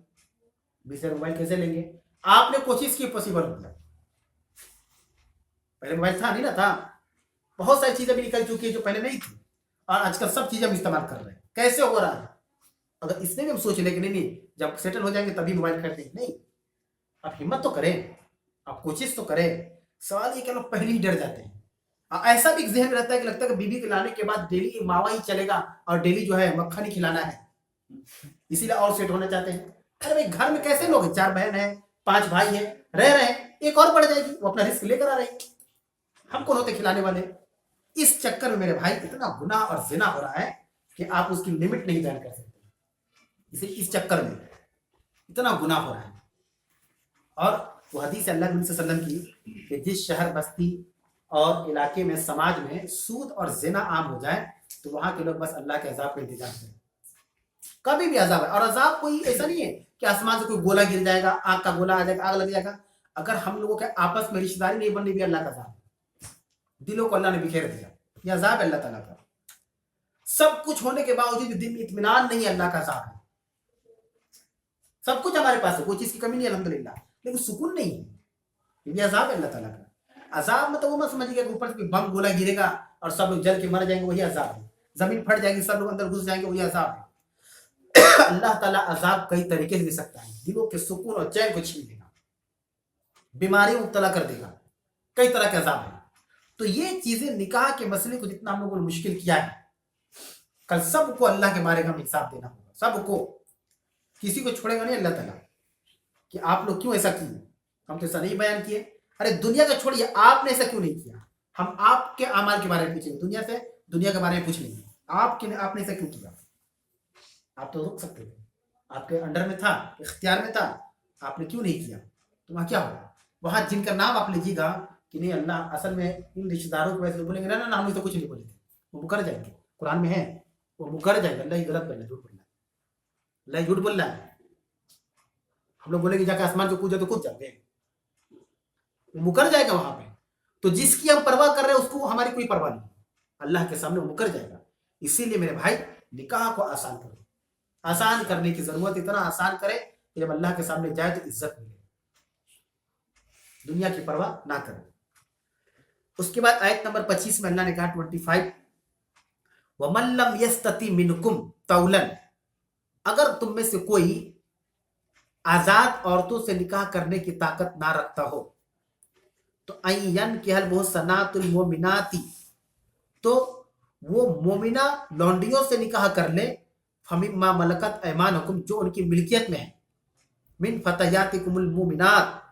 20 का मोबाइल कैसे लेंगे। आपने कोशिश की, पॉसिबल हो गया, पहले मोबाइल था नहीं ना, था बहुत सारी चीजें भी निकल चुकी है जो पहले नहीं थी, और आजकल सब चीजें हम इस्तेमाल कर रहे हैं। कैसे हो रहा है, अगर इसमें भी हम सोच ले कि नहीं जब सेटल हो जाएंगे तभी मोबाइल खरीदेंगे, नहीं आप हिम्मत तो करें, आप कोशिश तो करें। सवाल ये कि लोग पहले ही डर जाते हैं, ऐसा भी जहन में रहता है कि लगता है कि बीवी के लाने के बाद डेली मावा ही चलेगा और डेली जो है मक्खन ही खिलाना है, इसीलिए और सेट होना चाहते हैं। अरे भाई घर में कैसे लोग 4 बहन है 5 भाई है, रह रहे हैं, एक और बढ़ जाएगी, वो अपना रिस्क लेकर आ रही, हम कौन होते खिलाने वाले। इस चक्कर में मेरे भाई इतना गुनाह और जिना हो रहा है कि आप उसकी लिमिट नहीं बयान कर सकते, इसे इस चक्कर में इतना गुनाह हो रहा है। और वो हदीस अल्लाह के नबी सल्लल्लाहु अलैहि वसल्लम की कि जिस शहर बस्ती और इलाके में समाज में सूद और जिना आम हो जाए तो वहां के लोग बस अल्लाह के अजाब का इंतजार करें, कभी भी अजाब है। और अजाब कोई ऐसा नहीं है कि आसमान से कोई गोला गिर जाएगा, आग का गोला आ जाएगा, आग लग जाएगा। अगर हम लोगों के आपस में रिश्तेदारी नहीं बन रही, अल्लाह का अजाब, दिलों को अल्लाह ने बिखेर दिया, ये अजाब है अल्लाह ताला का। सब कुछ होने के बावजूद भी दिल में इत्मीनान नहीं है, अल्लाह का अजाब है। सब कुछ हमारे पास है, कोई चीज की कमी नहीं अल्हम्दुलिल्लाह, लेकिन सुकून नहीं है, ये अजाब है अल्लाह ताला का। अजाब मतलब वो मत समझिएगा कि ऊपर से बम गोला गिरेगा और सब लोग जल के मर जाएंगे, वही अजाब है। जमीन फट जाएगी, सब लोग अंदर घुस जाएंगे, वही अजाब है। अल्लाह ताला अजाब कई तरीके से दे सकता है, दिलों के सुकून और चैन को छीन देगा, बीमारी मुब्तला कर देगा, कई तरह के अजाब है। तो ये चीजें निकाह के मसले को जितना हम लोगों ने मुश्किल किया है, कल सबको अल्लाह के बारे में हिसाब देना होगा, सबको, किसी को छोड़ेगा नहीं अल्लाह ताला कि आप लोग क्यों ऐसा किए, हम तो ऐसा नहीं बयान किए। अरे दुनिया का छोड़िए, आपने ऐसा क्यों नहीं किया, हम आपके अमाल के बारे में पूछेंगे, दुनिया से दुनिया के बारे में पूछ लेंगे, आपने ऐसा क्यों किया। आप तो रुक सकते थे, आपके अंडर में था, इख्तियार में था, आपने क्यों नहीं किया, तो वहां क्या होगा। वहां जिनका नाम आप लीजिएगा कि नहीं अल्लाह असल में इन रिश्तेदारों को वैसे बोलेंगे ना ना ना, हम तो कुछ नहीं बोले थे, वो मुकर जाएंगे, कुरान में है वो मुकर जाएंगे। अल्लाह ही गलत बोल रहा है, झूठ बोल रहा है, अल्लाह झूठ बोल रहा है। हम लोग बोलेंगे जाकर आसमान को कूद तो कूद जाते हैं, वो मुकर जाएगा वहां पे। तो जिसकी हम परवाह कर रहे हैं उसको हमारी कोई परवाह नहीं, अल्लाह के सामने वो मुकर जाएगा। इसीलिए मेरे भाई निकाह को आसान करो, आसान करने की जरूरत, इतना आसान करे कि जब अल्लाह के सामने जाए तो इज्जत मिले, दुनिया की परवाह ना करें। उसके बाद आयत नंबर 25 में अल्लाह ने कहा 25, वमन लम यस्तति मिनकुम तौलन, अगर तुम में से कोई आजाद औरतों से निकाह करने की ताकत ना रखता हो तो अयन केहल वो सनातुल मोमिनाती, तो वो मोमिना लौंडियों से निकाह कर ले, फमिम्मा मलकत ऐमानुकुम, जो उनकी मिल्कियत में है, मिन फतयातिकुमुल मुमिनात,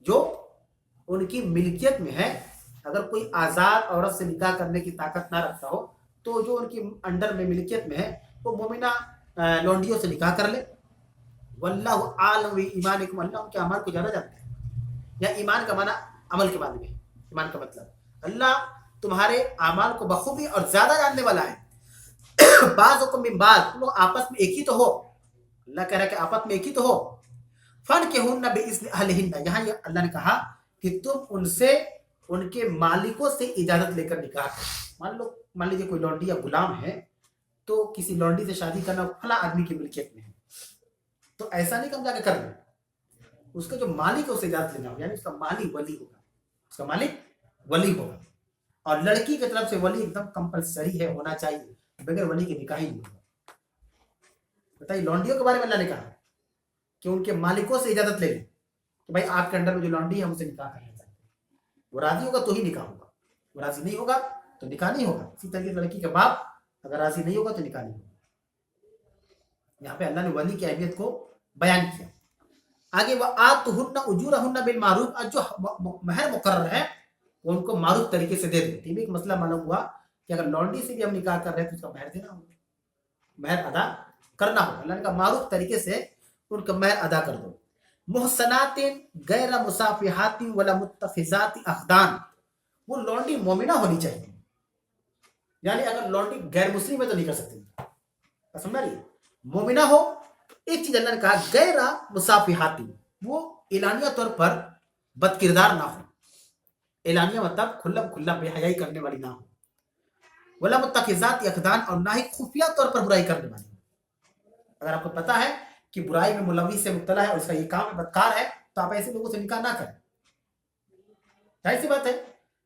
जो उनकी मिल्कियत में है। अगर कोई आज़ाद औरत से निकाह करने की ताकत ना रखता हो तो जो उनकी अंडर में मिल्कियत में है वो मोमिना लौंडियों से निकाह कर ले। वल्लाहु आलम बि ईमानिकुम, अल्लाह उनके अमल को ज़्यादा जानता है। या ईमान का माना अमल के माने में, ईमान का मतलब अल्लाह तुम्हारे अमाल को बखूबी और ज़्यादा जानने वाला है। बाज़ुकुम मिन बाज़, तुम लोग आपस में एक ही तो हो। अल्लाह कह रहा है कि आपस में एक ही तो हो। फनकिहुन्ना बिइज़्नि अहलिहिन्ना, यहाँ ये अल्लाह ने कहा कि तुम उनसे उनके मालिकों से इजाजत लेकर निकाह करो। मान लीजिए कोई लौंडी या गुलाम है तो किसी लौंडी से शादी करना फला आदमी की मिल्कियत में है, तो ऐसा नहीं कि हम जाके कर लें, उसका जो मालिक है उसे इजाजत लेना होगा, यानी उसका मालिक वली होगा, उसका मालिक वली होगा। और लड़की की तरफ से वली एकदम कंपलसरी है, होना चाहिए, बगैर वली के निकाह ही नहीं होगा। बताइए, लौंडियों के बारे में अल्लाह ने कहा कि उनके मालिकों से इजाजत ले लें कि भाई आपके अंडर में जो लौंडी है हमसे निकाह करना चाहते हैं, वो राजी होगा तो ही निकाह होगा, वो राजी नहीं होगा तो निकाह नहीं होगा। इसी तरीके लड़की के बाप अगर राजी नहीं होगा तो निकाह नहीं होगा। यहाँ पे अल्लाह ने वली की अहमियत को बयान किया। आगे वह आतुहुन्ना उजूरहुन्ना बिल मारूफ, और जो महर मुकर्रर है वो उनको मारूफ तरीके से दे दो। ये भी एक मसला मालूम हुआ कि अगर लौंडी से भी हम निकाह कर रहे हैं तो उसका महर देना होगा, महर अदा करना होगा। अल्लाह ने कहा मारूफ तरीके से उनका महर अदा कर दो। मुहसनातिन गैर मुसाफिहातिन वला मुत्तखिजाति अखदान, वो लौंडी मोमिना होनी चाहिए, यानी अगर लौंडी गैर मुस्लिम है तो नहीं कर सकते, समझ रही, मोमिना हो। एक चीज अल्लाह ने कहा गैर मुसाफिहातिन, वो एलानिया तौर पर बदकिरदार ना हो, एलानिया मतलब खुल्लम खुल्ला बेहयाई करने वाली ना हो। वला मुत्तखिजाति अखदान, और ना ही खुफिया तौर पर बुराई करने वाली। अगर आपको पता है कि बुराई में मुलविस से मुब्तला है और उसका ये काम है, बदकार है, तो आप ऐसे लोगों से निकाह ना करें। जाहिर सी बात है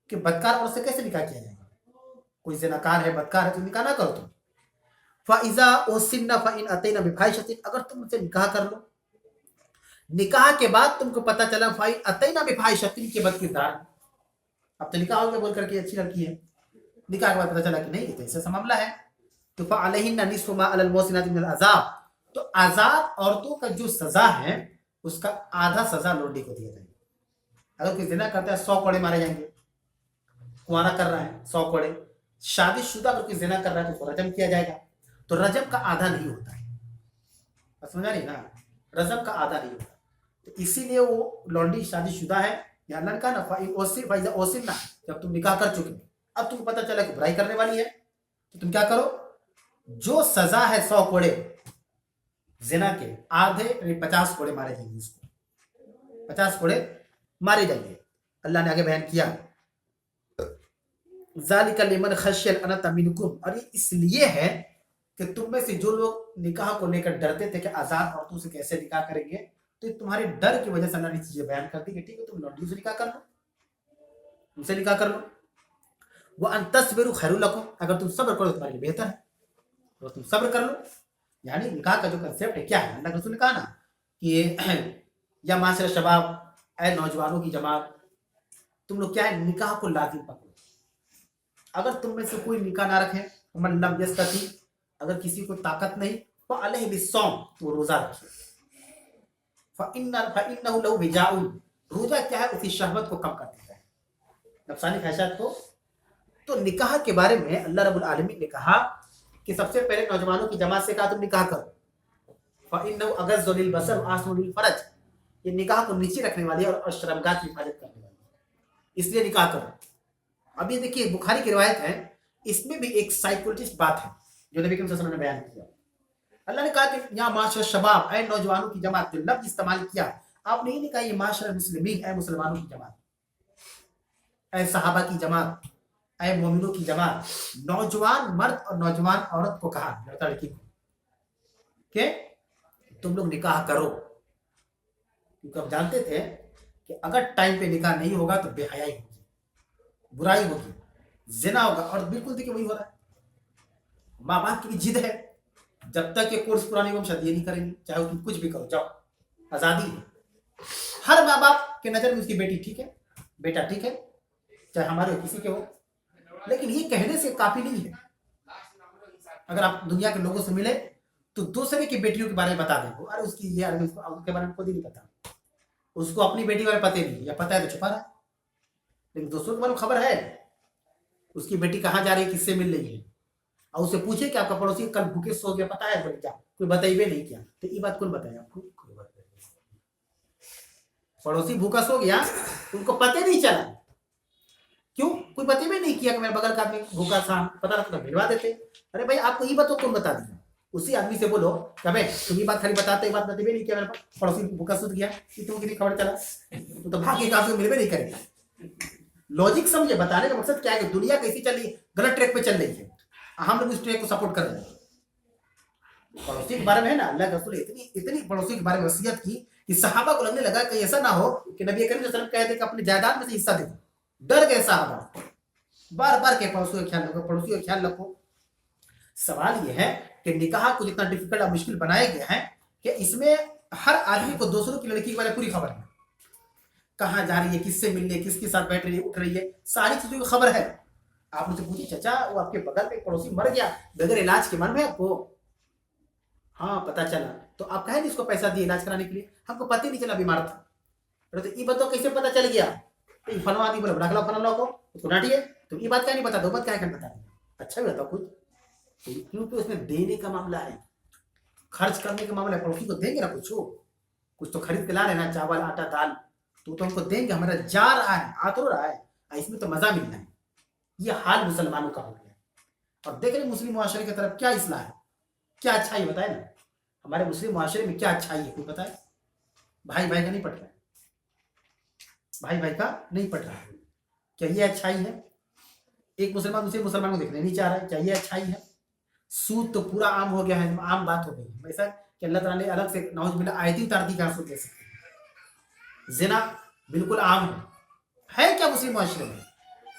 कि बदकार औरत से कैसे निकाह किया जाएगा? कोई ज़िनाकार है, बदकार है, तो निकाह ना करो तुम। फ़इज़ा उसिन्ना फ़इन अतैना बिफ़ाहिशतिन, अगर तुम उनसे निकाह कर लो, निकाह के बाद तुमको पता चला फ़इन अतैना बिफ़ाहिशतिन के बदकिरदार, अब तो निकाह हो गया बोल करके अच्छी लड़की है, निकाह के बाद पता चला कि नहीं, ये तो ऐसा मामला है, तो फ़अलैहिन्ना निस्फ़ु मा अलल मुहसिनाति मिनल अज़ाब, तो आजाद औरतों का जो सजा है उसका आधा सजा लौंडी को दिया जाएगा। अगर कोई जिना करता है 100 कोड़े मारे जाएंगे, कुंवारा कर रहा है 100 कोड़े, शादीशुदा अगर कोई जिना कर रहा है तो उसको रजम किया जाएगा। तो रजम का आधा नहीं होता है, समझा नहीं ना, रजम का आधा नहीं होता, तो इसीलिए वो लौंडी शादीशुदा है या लड़का ना, ओसिन ना, जब तुम निकाह कर चुके, अब तुमको पता चला कि बुराई करने वाली है, तो तुम क्या करो, जो सजा है 100 कोड़े जिना के, आधे 50 कोड़े मारे जाएंगे, उसको 50 कोड़े मारे जाएंगे। अल्लाह ने आगे बयान किया ज़ालिका लिमन खश्यल अनत मिनकुम, और ये इसलिए है कि तुम में से जो लोग निकाह को लेकर डरते थे कि आजाद औरतों से कैसे निकाह करेंगे, तो तुम्हारे डर की वजह से अल्लाह ने चीजें बयान कर दी कि ठीक है तुम लौंडियों से निकाह कर लो, उनसे निकाह कर लो। वह अन तस्बिरु खैरुल लकुम, अगर तुम सब्र करो तो तुम्हारे लिए बेहतर है, तो तुम सब्र कर लो। यानी निकाह का जो कंसेप्ट है क्या है, अल्लाह के रसूल ने कहा ना कि या माशर शबाब, ऐ नौजवानों की जमात, तुम लोग क्या है, निकाह को लाजिम पकड़ो। अगर तुम में से कोई निकाह ना रखे, मन लम यस्तती, अगर किसी को ताकत नहीं, तो अलैहि बिस्सौम, तो रोजा रखे। फइन्नहु लहु विजाउन, रोजा क्या है, उसकी शहवत को कम कर देता है, नफसानी ख्वाहिशात को। तो निकाह के बारे में अल्लाह रब्बुल आलमीन ने कहा कि सबसे पहले नौजवानों की जमात से कहा तुम निकाह करो, फइन्नहु अगज़्ज़ु लिलबसर व अहसनु लिलफरज, ये निकाह को नीचे रखने वाली है और शर्मगाह की हिफाजत करने वाली है, इसलिए निकाह करो। अब ये देखिए बुखारी की रिवायत है, इसमें भी एक साइकोलॉजिस्ट बात है जो नबी करीम सल्लल्लाहु अलैहि वसल्लम ने बयान किया। अल्लाह ने कहा कि या माशर शबाब, ऐ नौजवानों की जमात, जो लफ्ज इस्तेमाल किया आपने ये नहीं कहा ये माशर मुस्लिमीन, ऐ मुसलमानों की जमात, ऐ सहाबा की जमात, ऐ मोमिनों की जमात, नौजवान मर्द और नौजवान औरत को कहा, लड़का लड़की को, कि तुम लोग निकाह करो, क्योंकि अब जानते थे कि अगर टाइम पे निकाह नहीं होगा तो बेहयाई होगी, बुराई होगी, जिना होगा। और बिल्कुल देखिए वही हो रहा है, माँ बाप की भी जिद है, जब तक ये कोर्स पुरानी वो शादी नहीं करेंगे, चाहे तुम कुछ भी करो, जाओ, आजादी है। हर माँ बाप के नजर में उसकी बेटी ठीक है, बेटा ठीक है, चाहे हमारे किसी के हो, लेकिन ये कहने से काफी नहीं है। अगर आप दुनिया के लोगों से मिले तो दूसरे की बेटियों के बारे में बता दे, अरे उसकी ये, अरे उसके बारे में खुद ही नहीं पता, उसको अपनी बेटी के बारे में पता ही नहीं, या पता है तो छुपा रहा है, लेकिन दूसरों के बारे में खबर है, उसकी बेटी कहाँ जा रही है, किससे मिल रही है, और उसे पूछे कि आपका पड़ोसी कल भूखे सो गया, पता है बोले क्या, कोई बताइए नहीं किया, तो ये बात कौन बताया आपको? पड़ोसी भूखा सो गया, उनको पता नहीं चला, क्यों? कोई बताइए नहीं किया कि मेरे बगल का आदमी भूखा था, पता रहता तो भिजवा देते। अरे भाई आपको ये बात तो कौन बता दिया? उसी आदमी से बोलो कि भाई तुम ये बात खाली बताते, ये बात बताइए नहीं किया, मेरे पड़ोसी भूखा सूत गया, कि तुम कितनी खबर चला, तो भाग्य का आपको मिलवे नहीं करेगा। लॉजिक समझे, बताने का मकसद क्या है कि दुनिया कैसी चल रही है, गलत ट्रैक पे चल रही है, हम लोग इस ट्रैक को सपोर्ट कर रहे हैं। पड़ोसी के बारे में है ना, अल्लाह के रसूल इतनी इतनी पड़ोसी के बारे में वसीयत की कि सहाबा को लगने लगा कि ऐसा ना हो कि नबी करीम सल्लल्लाहु अलैहि वसल्लम कहते कि अपनी जायदाद में से हिस्सा दे दो, डर गए साहबा, बार बार के पड़ोसियों का ख्याल रखो, पड़ोसियों का ख्याल रखो। सवाल यह है कि निकाह को जितना डिफिकल्ट और मुश्किल बनाया गया है कि इसमें हर आदमी को दूसरों की लड़की के बारे में पूरी खबर है, कहाँ जा रही है, किससे मिलने, किसके साथ बैठ रही है, उठ रही है, सारी चीजों की खबर है। आप मुझसे पूछिए चाचा वो आपके बगल में पड़ोसी मर गया बगैर इलाज के, मालूम है आपको? हाँ पता चला, तो आप कहे नहीं इसको पैसा दिए इलाज कराने के लिए, हमको पता ही नहीं चला बीमार था। तो ये बताओ कैसे पता चल गया? तो फलवा आदमी बोले रख लो फलवा को, उसको डांटिए, तुम ये बात क्या नहीं बता दो, बात क्या है बता दिया, अच्छा भी बताओ कुछ, क्योंकि उसमें देने का मामला है, खर्च करने का मामला है, पड़ोसी को देंगे ना कुछ तो खरीद के ला रहे ना, चावल आटा दाल, तो हमको देंगे, हमारा जा रहा है, आ तो रहा है, इसमें तो मजा मिलना है। ये हाल मुसलमानों का हो गया। और देख रहे मुस्लिम मुआशरे की तरफ क्या इस्लाह है, क्या अच्छाई बताए ना, हमारे मुस्लिम मुआशरे में क्या अच्छाई है, कोई बताए? भाई भाई का नहीं पट रहा है, भाई भाई का नहीं पट रहा है, क्या ये अच्छाई है? एक मुसलमान दूसरे मुसलमान को देखने नहीं चाह रहा है, क्या ये अच्छाई है? सूद तो पूरा आम हो गया है, आम बात हो गई है, ऐसा कि अल्लाह ताला ने अलग से नौज बिल्ला आयती उतार दी, कहाँ सूद ले सकते हैं, जिना बिल्कुल आम है क्या मुस्लिम मुआशरे में?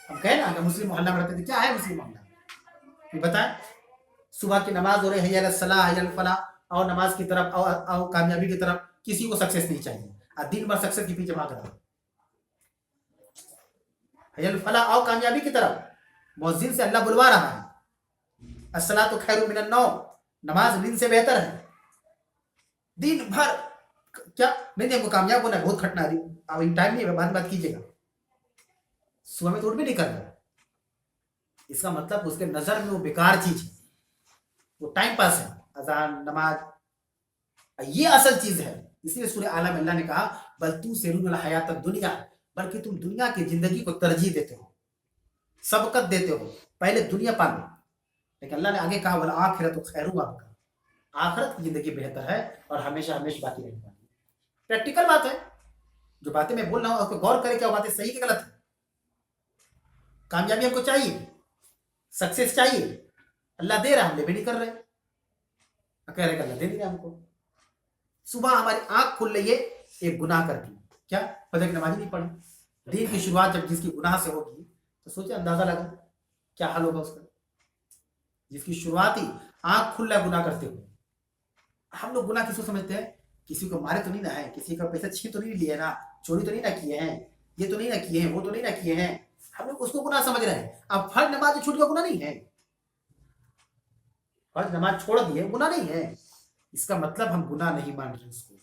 हम कहे ना कि मुस्लिम मोहल्ला में रहते थे, क्या है मुस्लिम मोहल्ला? बताएं, सुबह की नमाज हो रही है, हैया सलाह हैया फलाह, और नमाज की तरफ और कामयाबी की तरफ, किसी को सक्सेस नहीं चाहिए, और दिन भर सक्सेस के पीछे भाग रहा है, हैया फलाह और कामयाबी की तरफ, मुअज्जिन से अल्लाह बुलवा रहा है, अस्सलातु खैरुम मिनन नौम, नमाज नींद से बेहतर है, दिन भर क्या नहीं हमको कामयाब होना है, बहुत खटना है, अब टाइम नहीं है, बाद बात कीजिएगा, सुबह में तो उठ भी नहीं कर रहा, इसका मतलब उसके नजर में वो बेकार चीज है, वो टाइम पास है, अजान नमाज, ये असल चीज है। इसलिए सूरह आला में अल्लाह ने कहा बल तू सेरुल हयात दुनिया, बल्कि तुम दुनिया की जिंदगी को तरजीह देते हो, सबकत देते हो, पहले दुनिया पालो, लेकिन अल्लाह ने आगे कहा वल आखिरतु खैरु अबका, आखिरत की जिंदगी बेहतर है और हमेशा हमेशा बाकी रहने वाली। प्रैक्टिकल बात है, जो बातें मैं बोल रहा हूँ उसको गौर करें, क्या बातें सही कि गलत है? कामयाबी हमको चाहिए, सक्सेस चाहिए, अल्लाह दे रहा, हम ले भी नहीं कर रहे, कह रहे अल्लाह दे नहीं रहा हमको। सुबह हमारी आंख खुल रही है एक गुनाह करके, क्या फजर की नमाज नहीं पढ़ी, दिन की शुरुआत जब जिसकी गुनाह से होगी तो सोचे अंदाजा लगा क्या हाल होगा उसका, जिसकी शुरुआत ही आंख खुल रहा है गुनाह करते हुए। हम लोग गुनाह किसको समझते हैं? किसी को मारे तो नहीं ना है, किसी का पैसा छीन तो नहीं लिए ना, चोरी तो नहीं ना किए हैं, ये तो नहीं ना किए हैं, वो तो नहीं ना किए हैं, हम लोग उसको गुनाह समझ रहे हैं। अब फर्ज नमाज छूट गया गुनाह नहीं है, फर्ज नमाज छोड़ दिए गुनाह नहीं है, इसका मतलब हम गुनाह नहीं मान रहे उसको।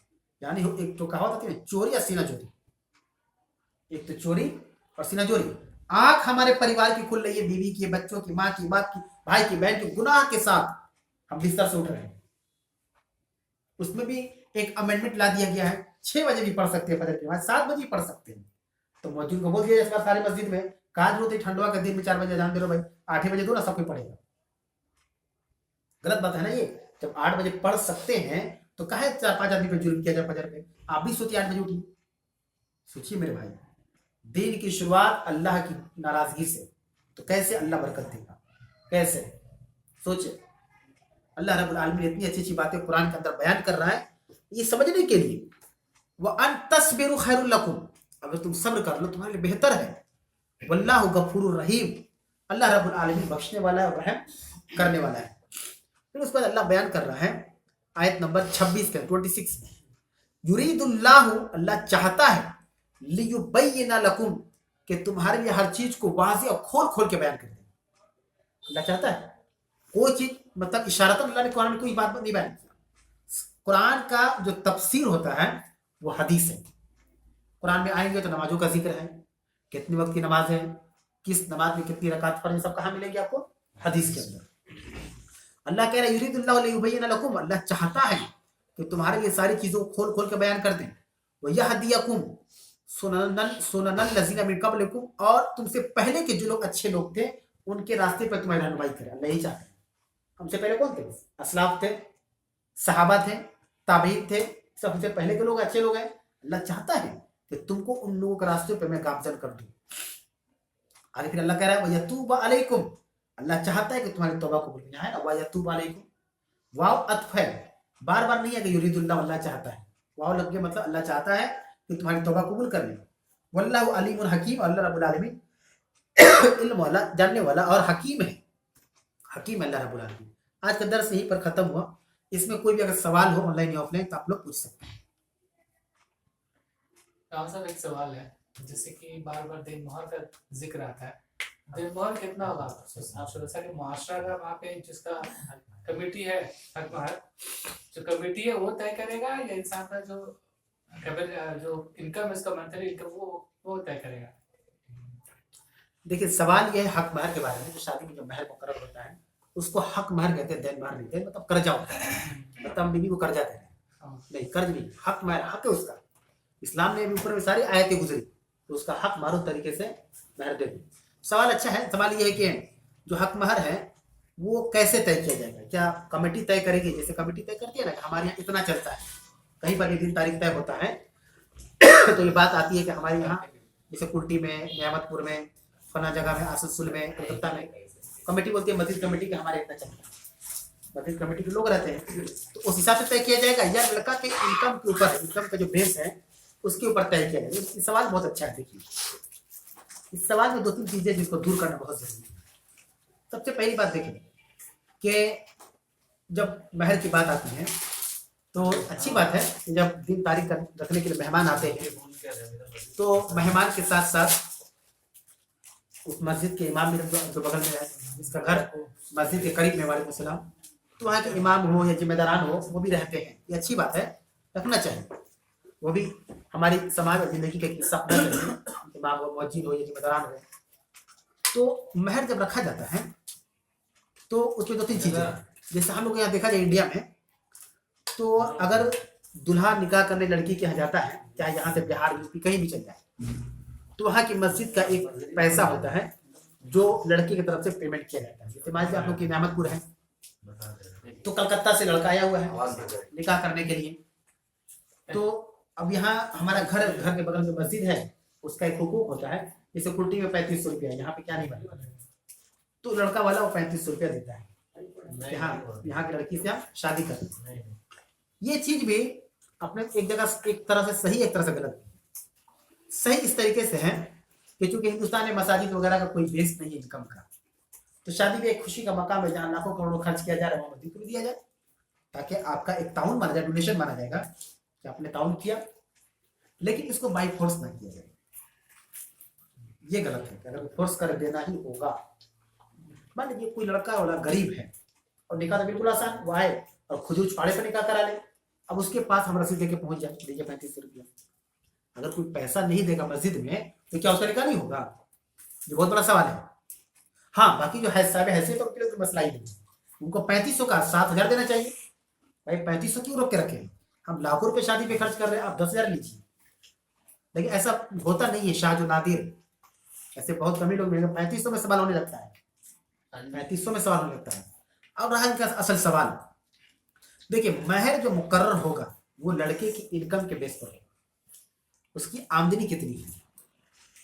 यानी एक तो कहावत है चोरी या सीना चोरी, एक तो चोरी और सीना चोरी। आंख हमारे परिवार की खुल रही है, बीवी की, बच्चों की, माँ की, बाप की, भाई की, बहन की, गुनाह के साथ हम बिस्तर से उठ रहे हैं। उसमें भी एक अमेंडमेंट ला दिया गया है, 6 बजे भी पढ़ सकते हैं फजर की नमाज, 7 बजे भी पढ़ सकते हैं, तो मस्जिद को बोल दिया इस बार सारी मस्जिद में काज होती ठंडवा के दिन में 4 बजे अजान दे रहे भाई, 8 बजे दो ना, सब कोई पढ़ेगा। गलत बात है ना ये, जब 8 बजे पढ़ सकते हैं तो काहे 4-5 आदमी पे जुल्म किया जाए फजर पे? आप भी सोचिए 8 बजे उठिए, सोचिए मेरे भाई, दिन की शुरुआत अल्लाह की नाराजगी से, तो कैसे अल्लाह बरकत देगा? कैसे? सोचिए, अल्लाह रब्बुल आलमीन इतनी अच्छी अच्छी बातें कुरान के अंदर बयान कर रहा है, ये समझने के लिए व अन तस्बिरु खैरुल लकुम, अगर तुम सब्र कर लो तुम्हारे लिए बेहतर है, वल्लाहु गफूरुर रहीम, अल्लाह रब्बुल आलमीन बख्शने वाला है और रहम करने वाला है। फिर उसके बाद अल्लाह बयान कर रहा है आयत नंबर 26 के 26 में, युरीदुल्लाहु, अल्लाह चाहता है, लियुबय्यिना लकुम, कि तुम्हारे लिए हर चीज को वाज़ेह और खोल खोल के बयान कर दे। अल्लाह चाहता है कोई चीज, मतलब इशारतन अल्लाह ने कुरान में कोई बात नहीं बयान की, कुरान का जो तफसीर होता है वो हदीस है। कुरान में आएंगे तो नमाजों का जिक्र है, कितने वक्त की नमाज है, किस नमाज में कितनी रकात पढ़नी, सब कहाँ मिलेंगे आपको? हदीस के अंदर। अल्लाह कह रहा है युरीदुल्लाहु लियुबय्यिन लकुम, अल्लाह चाहता है कि तुम्हारे लिए सारी चीजों खोल खोल के बयान कर दें। व यहदियकुम सुननल लज़ीना मिन क़ब्लिकुम, और तुमसे पहले के जो लोग अच्छे लोग थे उनके रास्ते पर तुम्हारी रहनुमाई करे। अल्लाह यही चाहता है। हमसे पहले कौन थे? असलाफ थे, सहाबा थे, ताबीन थे, सबसे पहले के लोग अच्छे लोग हैं। अल्लाह चाहता है कि तुमको उन लोगों के रास्ते पे मैं गामजन कर दूं। आगे फिर अल्लाह कह रहा है वयतूब अलैकुम, अल्लाह चाहता है कि तुम्हारी तौबा कबूल हो। यहाँ है ना वयतूब अलैकुम, वाव अत्फ है, बार बार नहीं है कि युरीदुल्लाह, अल्लाह चाहता है। वाव लग गया मतलब अल्लाह चाहता है कि तुम्हारी तौबा कबूल कर ले। वल्लाहु अलीमुन हकीम, अल्लाह रब्बुल आलमीन इल्म वाला, जानने वाला और हकीम है। हकीम अल्लाह रब्बुल आलमीन। आज का दर्स यहीं पर खत्म हुआ। इसमें कोई भी अगर सवाल हो ऑनलाइन या ऑफलाइन तो आप लोग पूछ सकते हैं। साहब एक सवाल है, जैसे कि बार बार दिन मोहर का जिक्र आता है, दिन मोहर कितना होगा? आप सोचा कि मुआशरा का वहाँ पे जिसका कमेटी है, हक महर जो कमेटी है वो तय करेगा, या इंसान का जो इनकम है, इसका मंथली इनकम वो तय करेगा? देखिए सवाल यह है हक महर के बारे में। जो शादी में जो महर मुकर्रर होता है उसको हक महर कहते हैं, देन महर नहीं। देन मतलब कर्जा होता है, मतलब बीवी को कर्जा दे रहे हैं, नहीं कर्ज नहीं, हक महर, हक है उसका। इस्लाम ने भी ऊपर में सारी आयतें गुजरी तो उसका हक मारूफ तरीके से महर दे दो। सवाल अच्छा है। सवाल ये है कि जो हक महर है वो कैसे तय किया जाएगा? क्या कमेटी तय करेगी? जैसे कमेटी तय करती है ना कि हमारे यहाँ इतना चलता है, कहीं पर ये दिन तारीख तय होता है तो ये बात आती है कि हमारे यहाँ जैसे कुल्टी में, नियामतपुर में, फला जगह में, आसनसोल में, कोलकाता में कमेटी बोलती है, मस्जिद कमेटी के हमारे इतना चलता है, मस्जिद कमेटी के लोग रहते हैं, तो उस हिसाब से तय किया जाएगा या लड़का के इनकम के ऊपर, इनकम का जो बेस है उसके ऊपर तय किया जाएगा? ये सवाल बहुत अच्छा है। देखिए इस सवाल में दो तीन चीजें जिसको दूर करना बहुत जरूरी है। सबसे पहली बात देखिए कि जब महर की बात आती है तो अच्छी बात है कि जब दिन तारीख रखने के लिए मेहमान आते हैं तो मेहमान के साथ साथ उस मस्जिद के इमाम भी जो बगल में है, जिसका घर मस्जिद के करीब में, वालेकुम सलाम, तो वहाँ के इमाम हो या जिम्मेदारान हो वो भी रहते हैं। ये अच्छी बात है, रखना चाहिए। वो भी हमारी समाज और जिंदगी का हिस्सा होना चाहिए। इमाम हो, मस्जिद हो या जिम्मेदारान हो। तो महर जब रखा जाता है तो उसमें दो तीन चीजें, जैसे हम लोग यहाँ देखा जाए इंडिया में, तो अगर दुल्हा निकाह करने लड़की के यहाँ जाता है, चाहे यहाँ से बिहार, यूपी कहीं भी चल जाए, तो वहाँ की मस्जिद का एक पैसा होता है जो लड़की की तरफ से पेमेंट किया जाता है। जैसे मान लीजिए आप लोग की नियामतपुर है तो कलकत्ता से लड़का आया हुआ है निकाह करने के लिए, तो अब यहाँ हमारा घर के बगल में मस्जिद है, उसका एक हुकूक होता है। जैसे कुल्टी में 3500 रुपया, यहाँ पे क्या नहीं बनता, तो लड़का वाला वो 3500 रुपया देता है, यहाँ की लड़की से हम शादी करते हैं। ये चीज भी अपने एक जगह एक तरह से सही, एक तरह से गलत। सही इस तरीके से है कि चूंकि हिंदुस्तान में मसाजिद वगैरह का कोई बेस नहीं है इनकम का, तो शादी भी एक खुशी का मकाम है जहाँ लाखों करोड़ों खर्च किया जा रहा है, वहाँ मस्जिद को भी दिया जाए ताकि आपका एक ताउन माना जाए, डोनेशन माना जाएगा कि आपने ताउन किया। लेकिन इसको बाई फोर्स ना किया जाए, ये गलत है। अगर फोर्स कर देना ही होगा, मान लीजिए कोई लड़का वाला गरीब है और निकाह तो बिल्कुल आसान, वो आए और खुद उछाड़े पर निकाह करा ले, अब उसके पास हम रसीद देके पहुंच जाए, दीजिए 3500 रुपया। अगर कोई पैसा नहीं देगा मस्जिद में तो क्या उसका निकाह नहीं होगा? ये बहुत बड़ा सवाल है। हाँ, बाकी जो है साहब हैसियत तो उनके लिए मसला ही नहीं, उनको 3500 का 7000 देना चाहिए। भाई 3500 क्यों रोक के रखे? हम लाखों रुपए शादी पे खर्च कर रहे हैं, आप 10,000 लीजिए। लेकिन ऐसा होता नहीं है, शाह जो नादिर, ऐसे बहुत कम ही लोग मिलेंगे। 3500 में सवाल होने लगता है, 3500 में सवाल होने लगता है। अब रहा इनका असल सवाल, देखिए महर जो मुकर्रर होगा वो लड़के की इनकम के बेस पर होगा, उसकी आमदनी कितनी है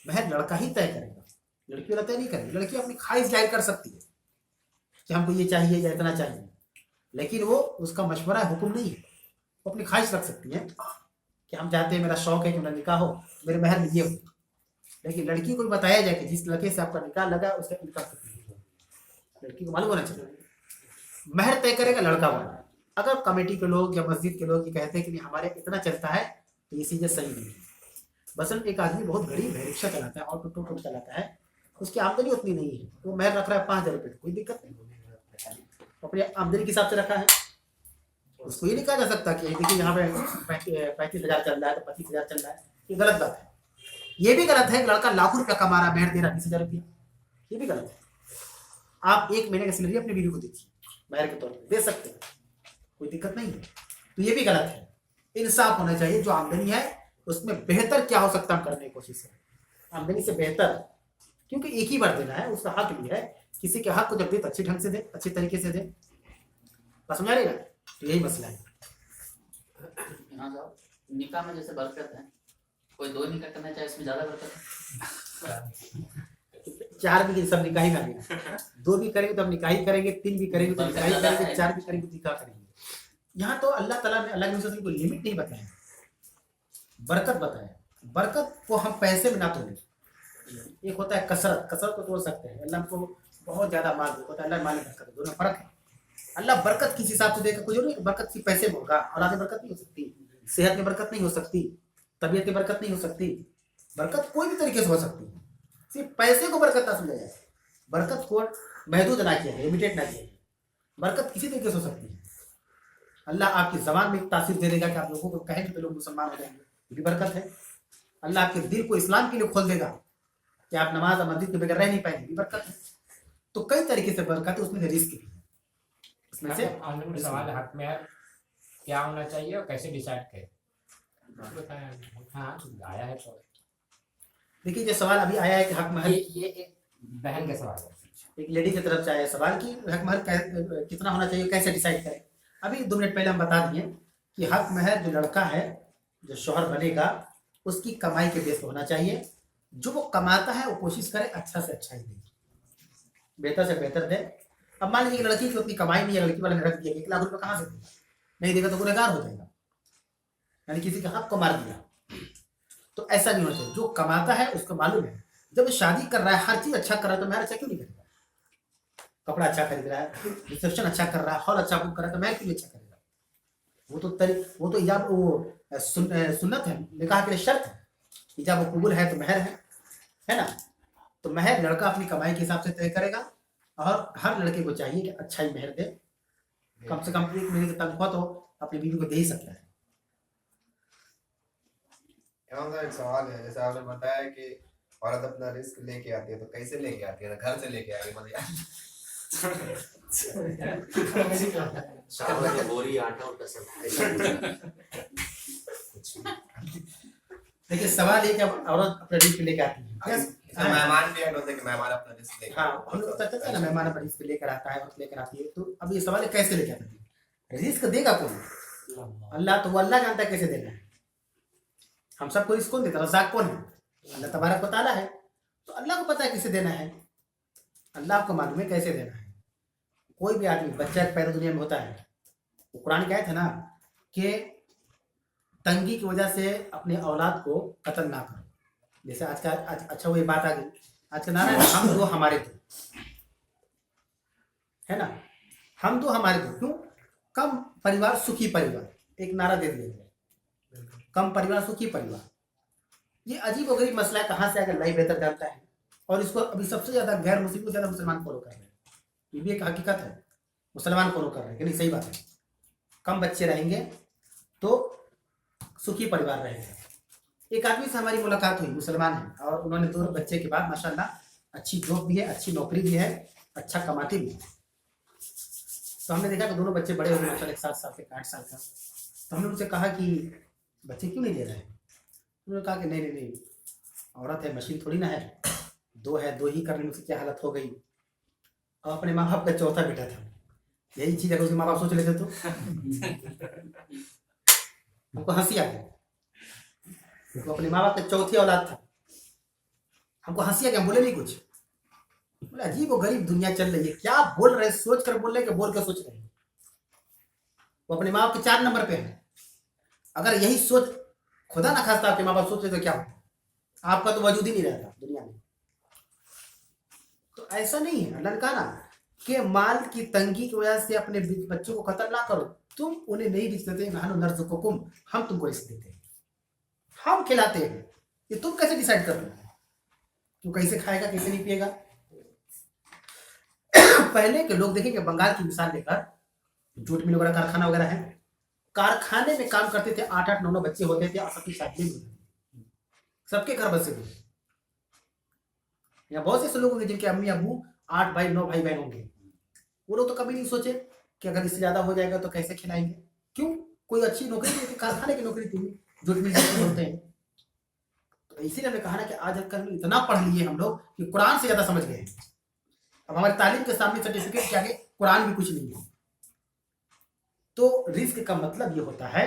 महर लड़का ही तय करेगा, लड़की वाला तय नहीं करेगी। लड़की अपनी ख्वाहिश जाहिर कर सकती है कि हमको ये चाहिए या इतना चाहिए, लेकिन वो उसका मशवरा हुक्म नहीं है। वो अपनी ख्वाहिश रख सकती है कि हम चाहते हैं, मेरा शौक है कि मेरा निकाह हो, मेरे महर में ये हो। लेकिन लड़की को बताया जाए कि जिस लड़के से आपका निकाह लगा उसका इनकम कितनी है, लड़की को मालूम होना चाहिए। महर तय करेगा लड़का वाला। अगर कमेटी के लोग या मस्जिद के लोग ये कहते हैं कि नहीं हमारे इतना चलता है, तो ये चीजें सही नहीं है। बसन एक आदमी बहुत गरीब है, रिक्शा चलाता है, ऑटो टोटो चलाता है, उसकी आमदनी उतनी नहीं है, वो महर रख रहा है 5000 रुपये, कोई दिक्कत नहीं, अपनी आमदनी के हिसाब से रखा है। उसको ये नहीं कहा जा सकता कि देखिए यहाँ पे 35,000 चल रहा है तो 25,000 चल रहा है, ये गलत बात है। ये भी गलत है कि लड़का लाखों रुपया कमा रहा, मेहर दे रहा 20,000 रुपया, ये भी गलत है। आप 1 महीने की सैलरी अपनी बीवी को दीजिए मेहर के तौर पर, दे सकते हैं, कोई दिक्कत नहीं है, तो ये भी गलत है। इंसाफ होना चाहिए, जो आमदनी है उसमें बेहतर क्या हो सकता है करने की कोशिश है, आमदनी से बेहतर, क्योंकि एक ही बार देना है, उसका हक भी है। किसी के हक को जब दे तो अच्छे ढंग से दे, अच्छे तरीके से दे, बस समझा रहेगा। तो यही मसला है। यहाँ जाओ, निकाह में जैसे बरकत है, कोई 2 निकाह करना चाहे इसमें ज्यादा बरकत है। 4 भी सब निकाह ही करेंगे, 2 भी करेंगे तो हम निकाह ही करेंगे, 3 भी करेंगे तो निकाह ही करेंगे, 4 भी करेंगे तो निकाह करेंगे। यहाँ तो अल्लाह ताला ने अलग से कोई लिमिट नहीं बताया, बरकत बताया। बरकत को हम पैसे में ना तोड़े, एक होता है कसरत, कसरत को तोड़ सकते हैं। अल्लाह को बहुत ज्यादा माल होता है, अल्लाह माल बरकत, दोनों फर्क है। अल्लाह बरकत किस हिसाब से देगा, कुछ नहीं, बरकत सिर्फ पैसे में होगा, और आगे बरकत नहीं हो सकती, सेहत में बरकत नहीं हो सकती, तबीयत में बरकत नहीं हो सकती, बरकत कोई भी तरीके से हो सकती है, सिर्फ पैसे को बरकत ना समझा जाए। बरकत को महदूद ना किया है, लिमिटेड ना किया है, बरकत किसी तरीके से हो सकती है। अल्लाह आपकी जबान में तासीर दे देगा कि आप लोगों को कहेंगे तो लोग मुसलमान हो जाएंगे, ये भी बरकत है। अल्लाह आपके दिल को इस्लाम के लिए खोल देगा कि आप नमाज और मस्जिद के बगैर रह नहीं पाएंगे, भी बरकत है। तो कई तरीके से बरकत है, उसमें से रिस्क भी है, उसमें से सवाल हक में क्या होना चाहिए और कैसे डिसाइड करें। हाँ आया है तो देखिए जो सवाल अभी आया है कि हक महल, ये एक बहन का सवाल है, एक लेडी की तरफ से आया सवाल कि हक महल कितना होना चाहिए, कैसे डिसाइड करें। अभी 2 मिनट पहले हम बता दिए कि हक महल जो लड़का है, जो शौहर बनेगा, उसकी कमाई के बेस पर होना चाहिए। जो वो कमाता है वो कोशिश करे अच्छा से अच्छा ही दे, बेहतर से बेहतर दे। अब मान लीजिए लड़की की उतनी कमाई नहीं है, लड़की वाले ने रख दिया 1 लाख रुपये कहाँ से देगा, नहीं देगा तो गुनहगार हो जाएगा, यानी किसी के हक को मार दिया। तो ऐसा नहीं होना चाहिए, जो कमाता है उसको मालूम है, जब शादी कर रहा है हर चीज अच्छा कर रहा है तो महर अच्छा क्यों नहीं करेगा, कपड़ा अच्छा खरीद रहा है, रिसेप्शन अच्छा कर रहा है, हॉल अच्छा बुक कर रहा है, तो महर क्यों अच्छा करेगा। वो तो इजाब वो सुन्नत है, निकाह के लिए शर्त है, इजाब कबूल है तो महर है ना। तो महर लड़का अपनी कमाई के हिसाब से तय करेगा, और हर लड़के को चाहिए कि अच्छा ही महर दे, कम से कम 1 महीने की तनख्वाह तो अपनी बीवी को दे ही सकता है। एक सवाल है, जैसे आपने बताया कि औरत अपना रिस्क लेके आती है, तो कैसे लेके आती है, घर से लेके आएगी मतलब चावल का बोरी, आटा और कसम, देखिए सवाल ये कि औरत अपना रिस्क लेके आती है, मेहमान भी ऐड होते हैं कि मेहमान अपना रिस्क लेके हाँ हम लोग कहते हैं ना, मेहमान अपना रिस्क लेकर आता है, औरत लेकर आती है। तो अब ये सवाल है कैसे लेके आती है, रिस्क देगा कौन, अल्लाह, तो वो अल्लाह जानता है कैसे देना है। हम सबको रिस्क कौन देता है, रज़ाक कौन है, अल्लाह तबारक व तआला है। तो अल्लाह को पता है कैसे देना है, अल्लाह को मालूम है कैसे देना है। कोई भी आदमी बच्चा पैदा दुनिया में होता है, वो कुरान क्या था ना कि तंगी की वजह से अपने औलाद को कत्ल ना करो। जैसे आज का अच्छा वही बात आ गई, आज का नारा है हम दो हमारे दो, है ना, हम दो हमारे दो। क्यों, कम परिवार सुखी परिवार, एक नारा दे दिया, कम परिवार सुखी परिवार। ये अजीब और गरीब मसला है, कहाँ से आकर अल्लाह ही बेहतर जानता है। और इसको अभी सबसे ज्यादा गैर मुस्लिम को ज्यादा मुसलमान फॉलो कर रहे हैं, ये भी एक हकीकत है, मुसलमान फॉलो कर रहे हैं कि नहीं, सही बात है। कम बच्चे रहेंगे तो सुखी परिवार रहेगा। एक आदमी से हमारी मुलाकात हुई, मुसलमान है, और उन्होंने 2 बच्चे के बाद माशाल्लाह अच्छी जॉब भी है, अच्छी नौकरी भी है, अच्छा कमाते भी है। तो हमने देखा कि दोनों बच्चे बड़े हो गए माशाल्लाह, 7 साल के 8 साल का। तो हमने उनसे कहा कि बच्चे क्यों नहीं दे रहे हैं। उन्होंने कहा कि नहीं, औरत है, मशीन थोड़ी ना है, 2 है, 2 ही करने में उसकी क्या हालत हो गई। और अपने माँ बाप का चौथा बेटा था, यही चीज अगर उसके माँ बाप सोच लेते तो हमको हंसी आ गई। तो अपने माँ बाप का चौथी औलाद था, हमको हंसी आ गया, हम बोले नहीं कुछ। बोले अजीब वो गरीब दुनिया चल रही है, क्या बोल रहे, सोच कर बोल रहे कि बोल कर सोच रहे हैं। वो अपने माँ बाप के 4 नंबर पे है। अगर यही सोच खुदा ना खास्ता आपके माँ बाप सोच रहे तो क्या होता, आपका तो वजूद ही नहीं रहता दुनिया में। तो ऐसा नहीं है, अल्लाह ने कहा ना कि माल की तंगी की वजह से अपने बच्चों को कत्ल ना करो। तुम उन्हें नहीं रिस्क देते, हम तुमको रिस्क देते हैं, हम खिलाते हैं, ये तुम कैसे डिसाइड कर रहे हो तू कैसे खाएगा कैसे नहीं पिएगा। पहले के लोग देखेंगे, बंगाल की मिसाल लेकर, जूट मिल वगैरह कारखाना वगैरह है, कारखाने में काम करते थे, 8-8, 9-9 बच्चे होते थे और सबकी शादी भी होती थी, सबके घर बसे थे। या बहुत से ऐसे लोग होंगे जिनके अम्मी अबू 8 भाई 9 भाई बहन होंगे, वो लोग तो कभी नहीं सोचे कि अगर इससे ज्यादा हो जाएगा तो कैसे खिलाएंगे। क्यों? कोई अच्छी नौकरी नहीं थी, कारखाने की नौकरी थी जो होते हैं। तो इसीलिए हमने कहा ना कि आज कल इतना पढ़ लिए हम लोग कि कुरान से ज्यादा समझ गए। अब हमारी तालीम के सामने सर्टिफिकेट के आगे कुरान भी कुछ नहीं है। तो रिस्क का मतलब ये होता है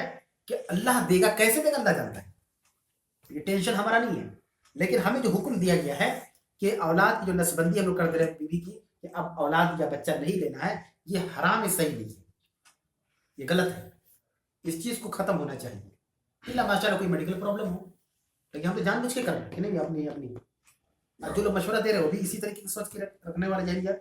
कि अल्लाह देगा, कैसे देगा अल्लाह जानता है, ये टेंशन हमारा नहीं है। लेकिन हमें जो हुक्म दिया गया है कि औलाद की जो नसबंदी हम लोग कर दे रहे हैं बीवी की, कि अब औलाद या बच्चा नहीं लेना है, ये हराम है, सही नहीं है, ये गलत है। इस चीज को खत्म होना चाहिए। इल्ला माशाअल्लाह कोई मेडिकल प्रॉब्लम हो, लेकिन हम तो जानबूझ के कर रहे हैं कि नहीं अपनी अपनी। और जो लोग मशवरा दे रहे हो भी इसी तरीके की सोच के रखने वाले जाएंगे।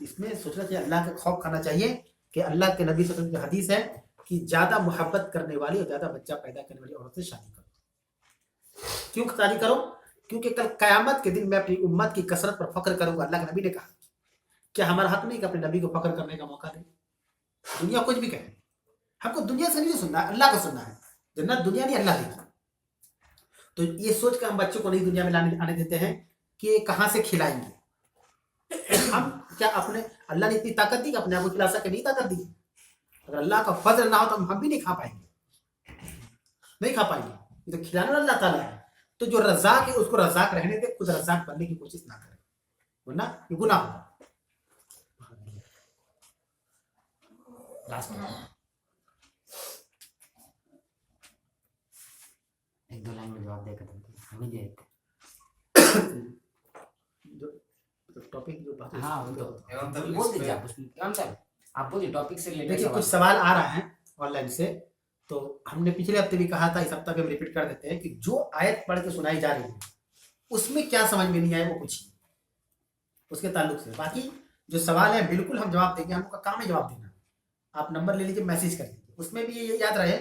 इसमें सोचना चाहिए, अल्लाह का खौफ खाना चाहिए कि अल्लाह के नबी सल्लल्लाहु अलैहि वसल्लम की हदीस है कि ज्यादा मोहब्बत करने वाली और ज्यादा बच्चा पैदा करने वाली औरत से शादी करो। क्यों शादी करो? क्योंकि कल कयामत के दिन मैं अपनी उम्मत की कसरत पर फख्र करूंगा। अल्लाह के नबी ने कहा, क्या हमारा हक नहीं कि अपने नबी को फख्र करने का मौका दे? दुनिया कुछ भी कहे, हमको दुनिया से नहीं सुनना है, अल्लाह को सुनना है। जन्नत दुनिया नहीं, अल्लाह देगी। तो ये सोच के हम बच्चों को नहीं दुनिया में आने देते हैं कि कहां से खिलाएंगे। हम क्या अपने, अल्लाह ने इतनी ताकत दी कि अपने आप को खिला सके? नहीं ताकत दी। अगर अल्लाह का फजल ना हो तो हम भी नहीं खा पाएंगे, नहीं खा पाएंगे। ये तो खिलाने वाला अल्लाह ताला है। तो जो रज़ाक है उसको रज़ाक रहने दे, खुद रज़ाक बनने की कोशिश ना करे, वरना ये गुनाह होगा। एक दो लाइन में जवाब देकर हमें दे टॉपिक जो बात हाँ वो तो एवं तक बोल लिस्ट दीजिए में- आप उसमें, इमाम साहब आप बोलिए टॉपिक से रिलेटेड। देखिए कुछ सवाल आ रहा है ऑनलाइन से, तो हमने पिछले हफ्ते भी कहा था, इस हफ्ते भी हम रिपीट कर देते हैं कि जो आयत पढ़ के सुनाई जा रही है उसमें क्या समझ में नहीं आए वो पूछिए उसके ताल्लुक से। बाकी जो सवाल है बिल्कुल हम जवाब देंगे, हमका काम है जवाब देना। आप नंबर ले लीजिए, मैसेज कर दीजिए। उसमें भी ये याद रहे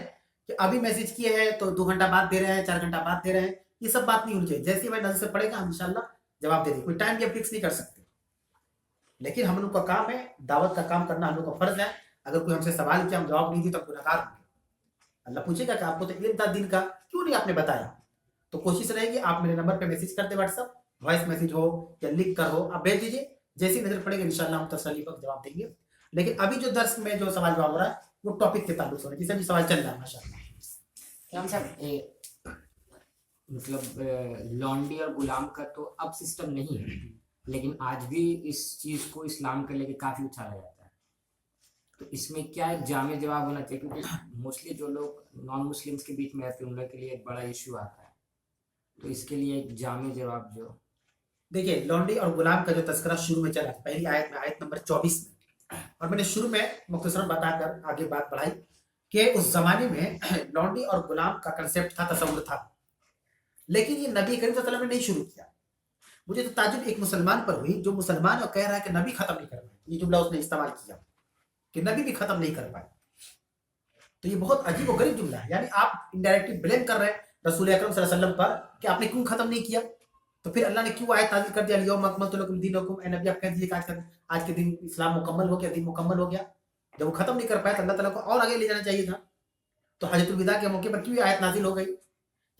कि अभी मैसेज किए हैं तो 2 घंटा बाद दे रहे हैं, 4 घंटा बाद दे रहे हैं, ये सब बात नहीं होनी चाहिए। जैसे भाई नजर से पड़ेगा हम इंशाल्लाह जवाब दे देंगे। कोई टाइम भी फिक्स नहीं कर सकते, लेकिन हम लोग का काम है, दावत का काम करना हम लोग का फर्ज है। अगर कोई हमसे सवाल किया हम जवाब नहीं दिए तो गुनहगार होंगे। अल्लाह पूछेगा कि आपको तो इल्म था दिन का, क्यों नहीं आपने बताया? तो कोशिश रहेगी आप मेरे नंबर पे मैसेज कर दे, व्हाट्सअप वॉइस मैसेज हो या लिख कर हो, आप भेज दीजिए। जैसी नजर पड़ेगी इंशाल्लाह हम तसल्ली पर जवाब देंगे। लेकिन अभी जो दर्स में जो सवाल जवाब हो रहा है वो टॉपिक के ताल्लुक से, जिससे भी सवाल चल रहा है माशाल्लाह। इमाम साहब मतलब लॉन्डी और गुलाम का तो अब सिस्टम नहीं है, लेकिन आज भी इस चीज को इस्लाम के लेके काफी उछाला जाता है। तो इसमें क्या एक जामे जवाब होना चाहिए, क्योंकि मोस्टली जो लोग नॉन मुस्लिम्स के बीच में रहते हैं उन लोगों के लिए एक बड़ा इश्यू आता है। तो इसके लिए एक जामे जवाब जो देखिए लॉन्डी और गुलाम का जो तस्करा शुरू में चला, पहली आयत में, आयत नंबर 24 में, और मैंने शुरू में मुख्तसरन बताकर आगे बात बढ़ाई कि उस जमाने में लॉन्डी और गुलाम का कंसेप्ट था, तस्वुर था, लेकिन ये नबी करीम सल्लल्लाहु अलैहि वसल्लम ने नहीं शुरू किया। मुझे तो ताजुब एक मुसलमान पर हुई जो मुसलमान और कह रहा है कि नबी खत्म नहीं कर पाए। ये जुमला उसने इस्तेमाल किया कि नबी भी खत्म नहीं कर पाए। तो ये बहुत अजीब और गरीब जुमला है। यानी आप इनडायरेक्टली ब्लेम कर रहे हैं रसूल अकरम सल्लल्लाहु अलैहि वसल्लम पर कि आपने क्यों खत्म नहीं किया। तो फिर अल्लाह ने क्यों आयत नाज़िल कर दिया, यौम अकमलतु लकुम दीनकुम, ए नबी आप कह दीजिए कि आज के दिन इस्लाम मुकम्मल हो गया, दिन मुकम्मल हो गया। जब वो खत्म नहीं कर पाया तो अल्लाह ताला को और आगे ले जाना चाहिए था। तो हजरतुल विदा के मौके पर क्यों आयत नाज़िल हो गई?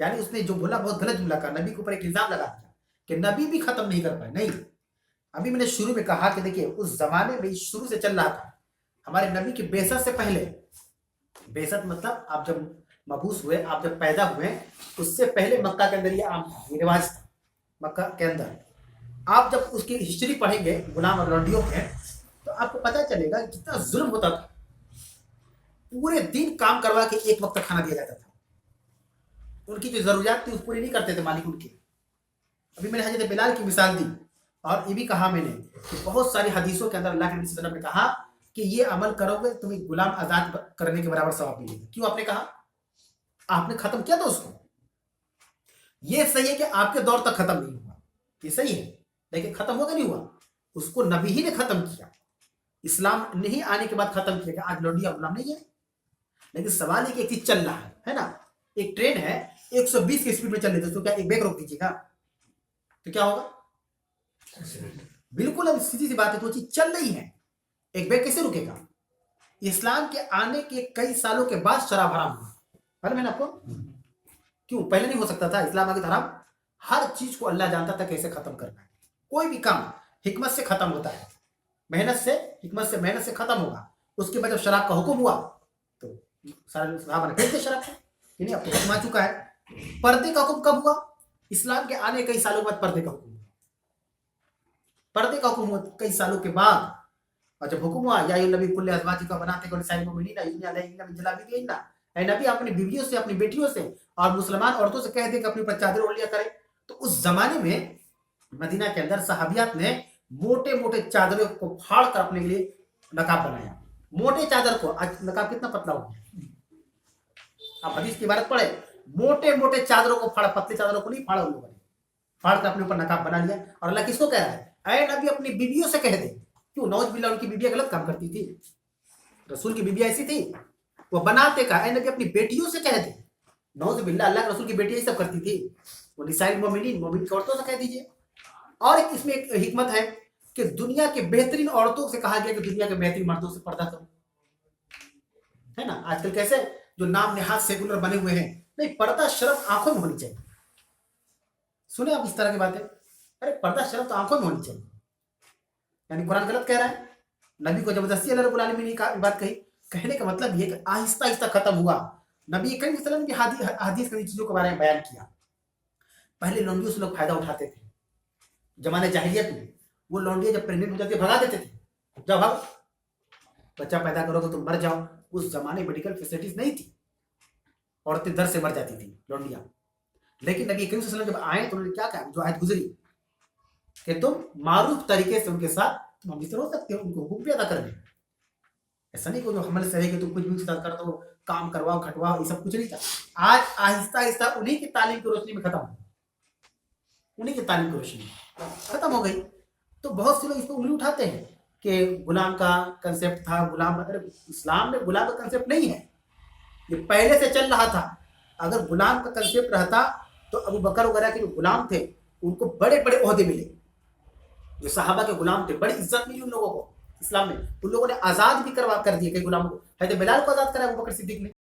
यानी उसने जो बोला बहुत गलत जुमला का, नबी के ऊपर एक इल्जाम लगा दिया कि नबी भी खत्म नहीं कर पाए। नहीं, अभी मैंने शुरू में कहा कि देखिए उस जमाने में शुरू से चल रहा था, हमारे नबी की बेसत से पहले। बेसत मतलब आप जब मबूस हुए, आप जब पैदा हुए, उससे पहले मक्का के अंदर ये आम था, ये रिवाज था मक्का के अंदर। आप जब उसकी हिस्ट्री पढ़ेंगे गुलाम और लॉन्डियों में, तो आपको पता चलेगा कितना जुल्म होता था। पूरे दिन काम करवा के एक वक्त खाना दिया जाता था। उनकी जो जरूरियात थी उस पूरी नहीं करते थे मालिक उनके। अभी मैंने हजरत बिलाल की मिसाल दी, और ये भी कहा मैंने कि बहुत सारी हदीसों के अंदर अल्लाह के नबी सल्लल्लाहु अलैहि वसल्लम ने कहा कि ये अमल करोगे तुम्हें गुलाम आजाद करने के बराबर सवाब मिलेगा। क्यों आपने कहा? आपने खत्म किया था उसको। ये सही है कि आपके दौर तक खत्म नहीं हुआ, ये सही है, लेकिन खत्म होगा नहीं हुआ, उसको नबी ही ने खत्म किया। इस्लाम नहीं आने के बाद खत्म किया। आज लौंडिया गुलाम नहीं है, लेकिन सवाल है कि एक चीज चल रहा है ना, एक ट्रेन है 120 की स्पीड में चल रही है, तो क्या एक बैग रोक दीजिएगा तो क्या होगा? बिल्कुल अब सीधी सी बात है, तो चीज चल रही है, एक बैग कैसे रुकेगा? इस्लाम के आने के कई सालों के बाद शराब हराम हुआ। मालूम है ना आपको? क्यों? पहले नहीं हो सकता था। इस्लाम आगे हराम, हर चीज को अल्लाह जानता था कैसे खत्म करना है। कोई भी काम हिकमत से खत्म होता है, मेहनत से, हिकमत से, मेहनत से खत्म होगा। उसके बाद जब शराब का हुक्म हुआ तो सारे सहाबा ने फेंक दिया शराब को, कि नहीं अब तो हुक्म आ चुका है। पर्दे का हुक्म कब हुआ? इस्लाम के आने कई सालों के बाद पर्दे का हुक्म हुआ। पर्दे का हुक्म हुआ कई सालों के बाद। और जब हुक्म हुआ या नबी कुल्ले अज़वाजिका बनाते को साइड में मीना युनिया अलैहिन्ना मिन जलाबिबिहिन्ना, ऐ नबी अपनी बीवियों से, अपनी बेटियों से और मुसलमान औरतों से कह दे कि अपनी ऊपर चादर ओढ़ लिया करें। तो उस जमाने में मदीना के अंदर सहाबियात ने मोटे मोटे चादरों को फाड़ कर अपने लिए नकाब बनाया। मोटे चादर को, आज नकाब कितना पतला हो गया, आप हदीस की इबारत पढ़े, मोटे मोटे चादरों को फाड़ा, पतले चादरों को नहीं फाड़ा उन लोगों ने, फाड़ कर अपने ऊपर नकाब बना लिया। और अल्लाह किसको कह रहा है? ऐ नबी अपनी बीवियों से कह दे। क्यों? नौज बिल्ला उनकी बीवियां गलत काम करती थी, रसूल की बीवियां ऐसी थी, वो बनाते का। ऐ नबी अपनी बेटियों से कह दे। नौज बिल्ला, अल्लाह के रसूल की बेटियां सब करती थी। वो निसाइल मोमिनीन, मोमिन की औरतों से कह दीजिए। और इसमें एक हिकमत है कि दुनिया के बेहतरीन औरतों से कहा गया कि दुनिया के बेहतरीन मर्दों से पर्दा करो, है ना? आजकल कैसे जो नाम नेहात सेकुलर बने हुए हैं, नहीं, पर्दा शर्म आंखों में होनी चाहिए। सुने आप इस तरह की बातें? अरे पर्दा शर्म तो आंखों में होनी चाहिए। यानी कुरान गलत कह रहा है? नबी को जबरदस्ती अल्लाह रब्बुल आलमीन ने बात कही। कहने का मतलब ये कि आहिस्ता आहिस्ता खत्म हुआ। नबी करीम सल्लल्लाहु अलैहि वसल्लम की हदीस की चीजों के बारे में बयान किया। पहले लौंडियों से लोग फायदा उठाते थे। जमाने जाहिलियत में वो लौंडियां जब प्रेग्नेंट हो जाती भगा देते थे, जाओ भाग, बच्चा पैदा करोगे तो मर जाओ। उस जमाने मेडिकल फैसिलिटीज नहीं थी, औरतें दर्द से मर जाती थी लौंडियां। लेकिन नबी करीम सल्लल्लाहु अलैहि वसल्लम जब आए तो उन्होंने क्या कहा, जो आयत गुजरी कि तुम मारूफ तरीके से उनके साथ तुम हम हो सकते हो, उनको हुक्म भी अदा कर दें। ऐसा नहीं कि जो हमल से है कि तुम कुछ भी कर दो, काम करवाओ, खटवाओ, ये सब कुछ नहीं था। आज आहिस्ता आहिस्ता उन्हीं की तालीम की रोशनी में खत्म हो, उन्हीं की तालीम की रोशनी खत्म हो गई। तो बहुत से लोग इस पर उंगली उठाते हैं कि गुलाम का कंसेप्ट था, गुलाम। अरे इस्लाम में गुलाम का कंसेप्ट नहीं है, ये पहले से चल रहा था। अगर गुलाम का कंसेप्ट रहता तो अबू बकर वगैरह के जो गुलाम थे उनको बड़े बड़े ओहदे मिले। जो सहाबा के गुलाम थे, बड़ी इज्जत मिली उन लोगों को इस्लाम में। उन लोगों ने आजाद भी कर दिए कई गुलामों को। बिलाल को आजाद करा अबू बकर सिद्दीक ने।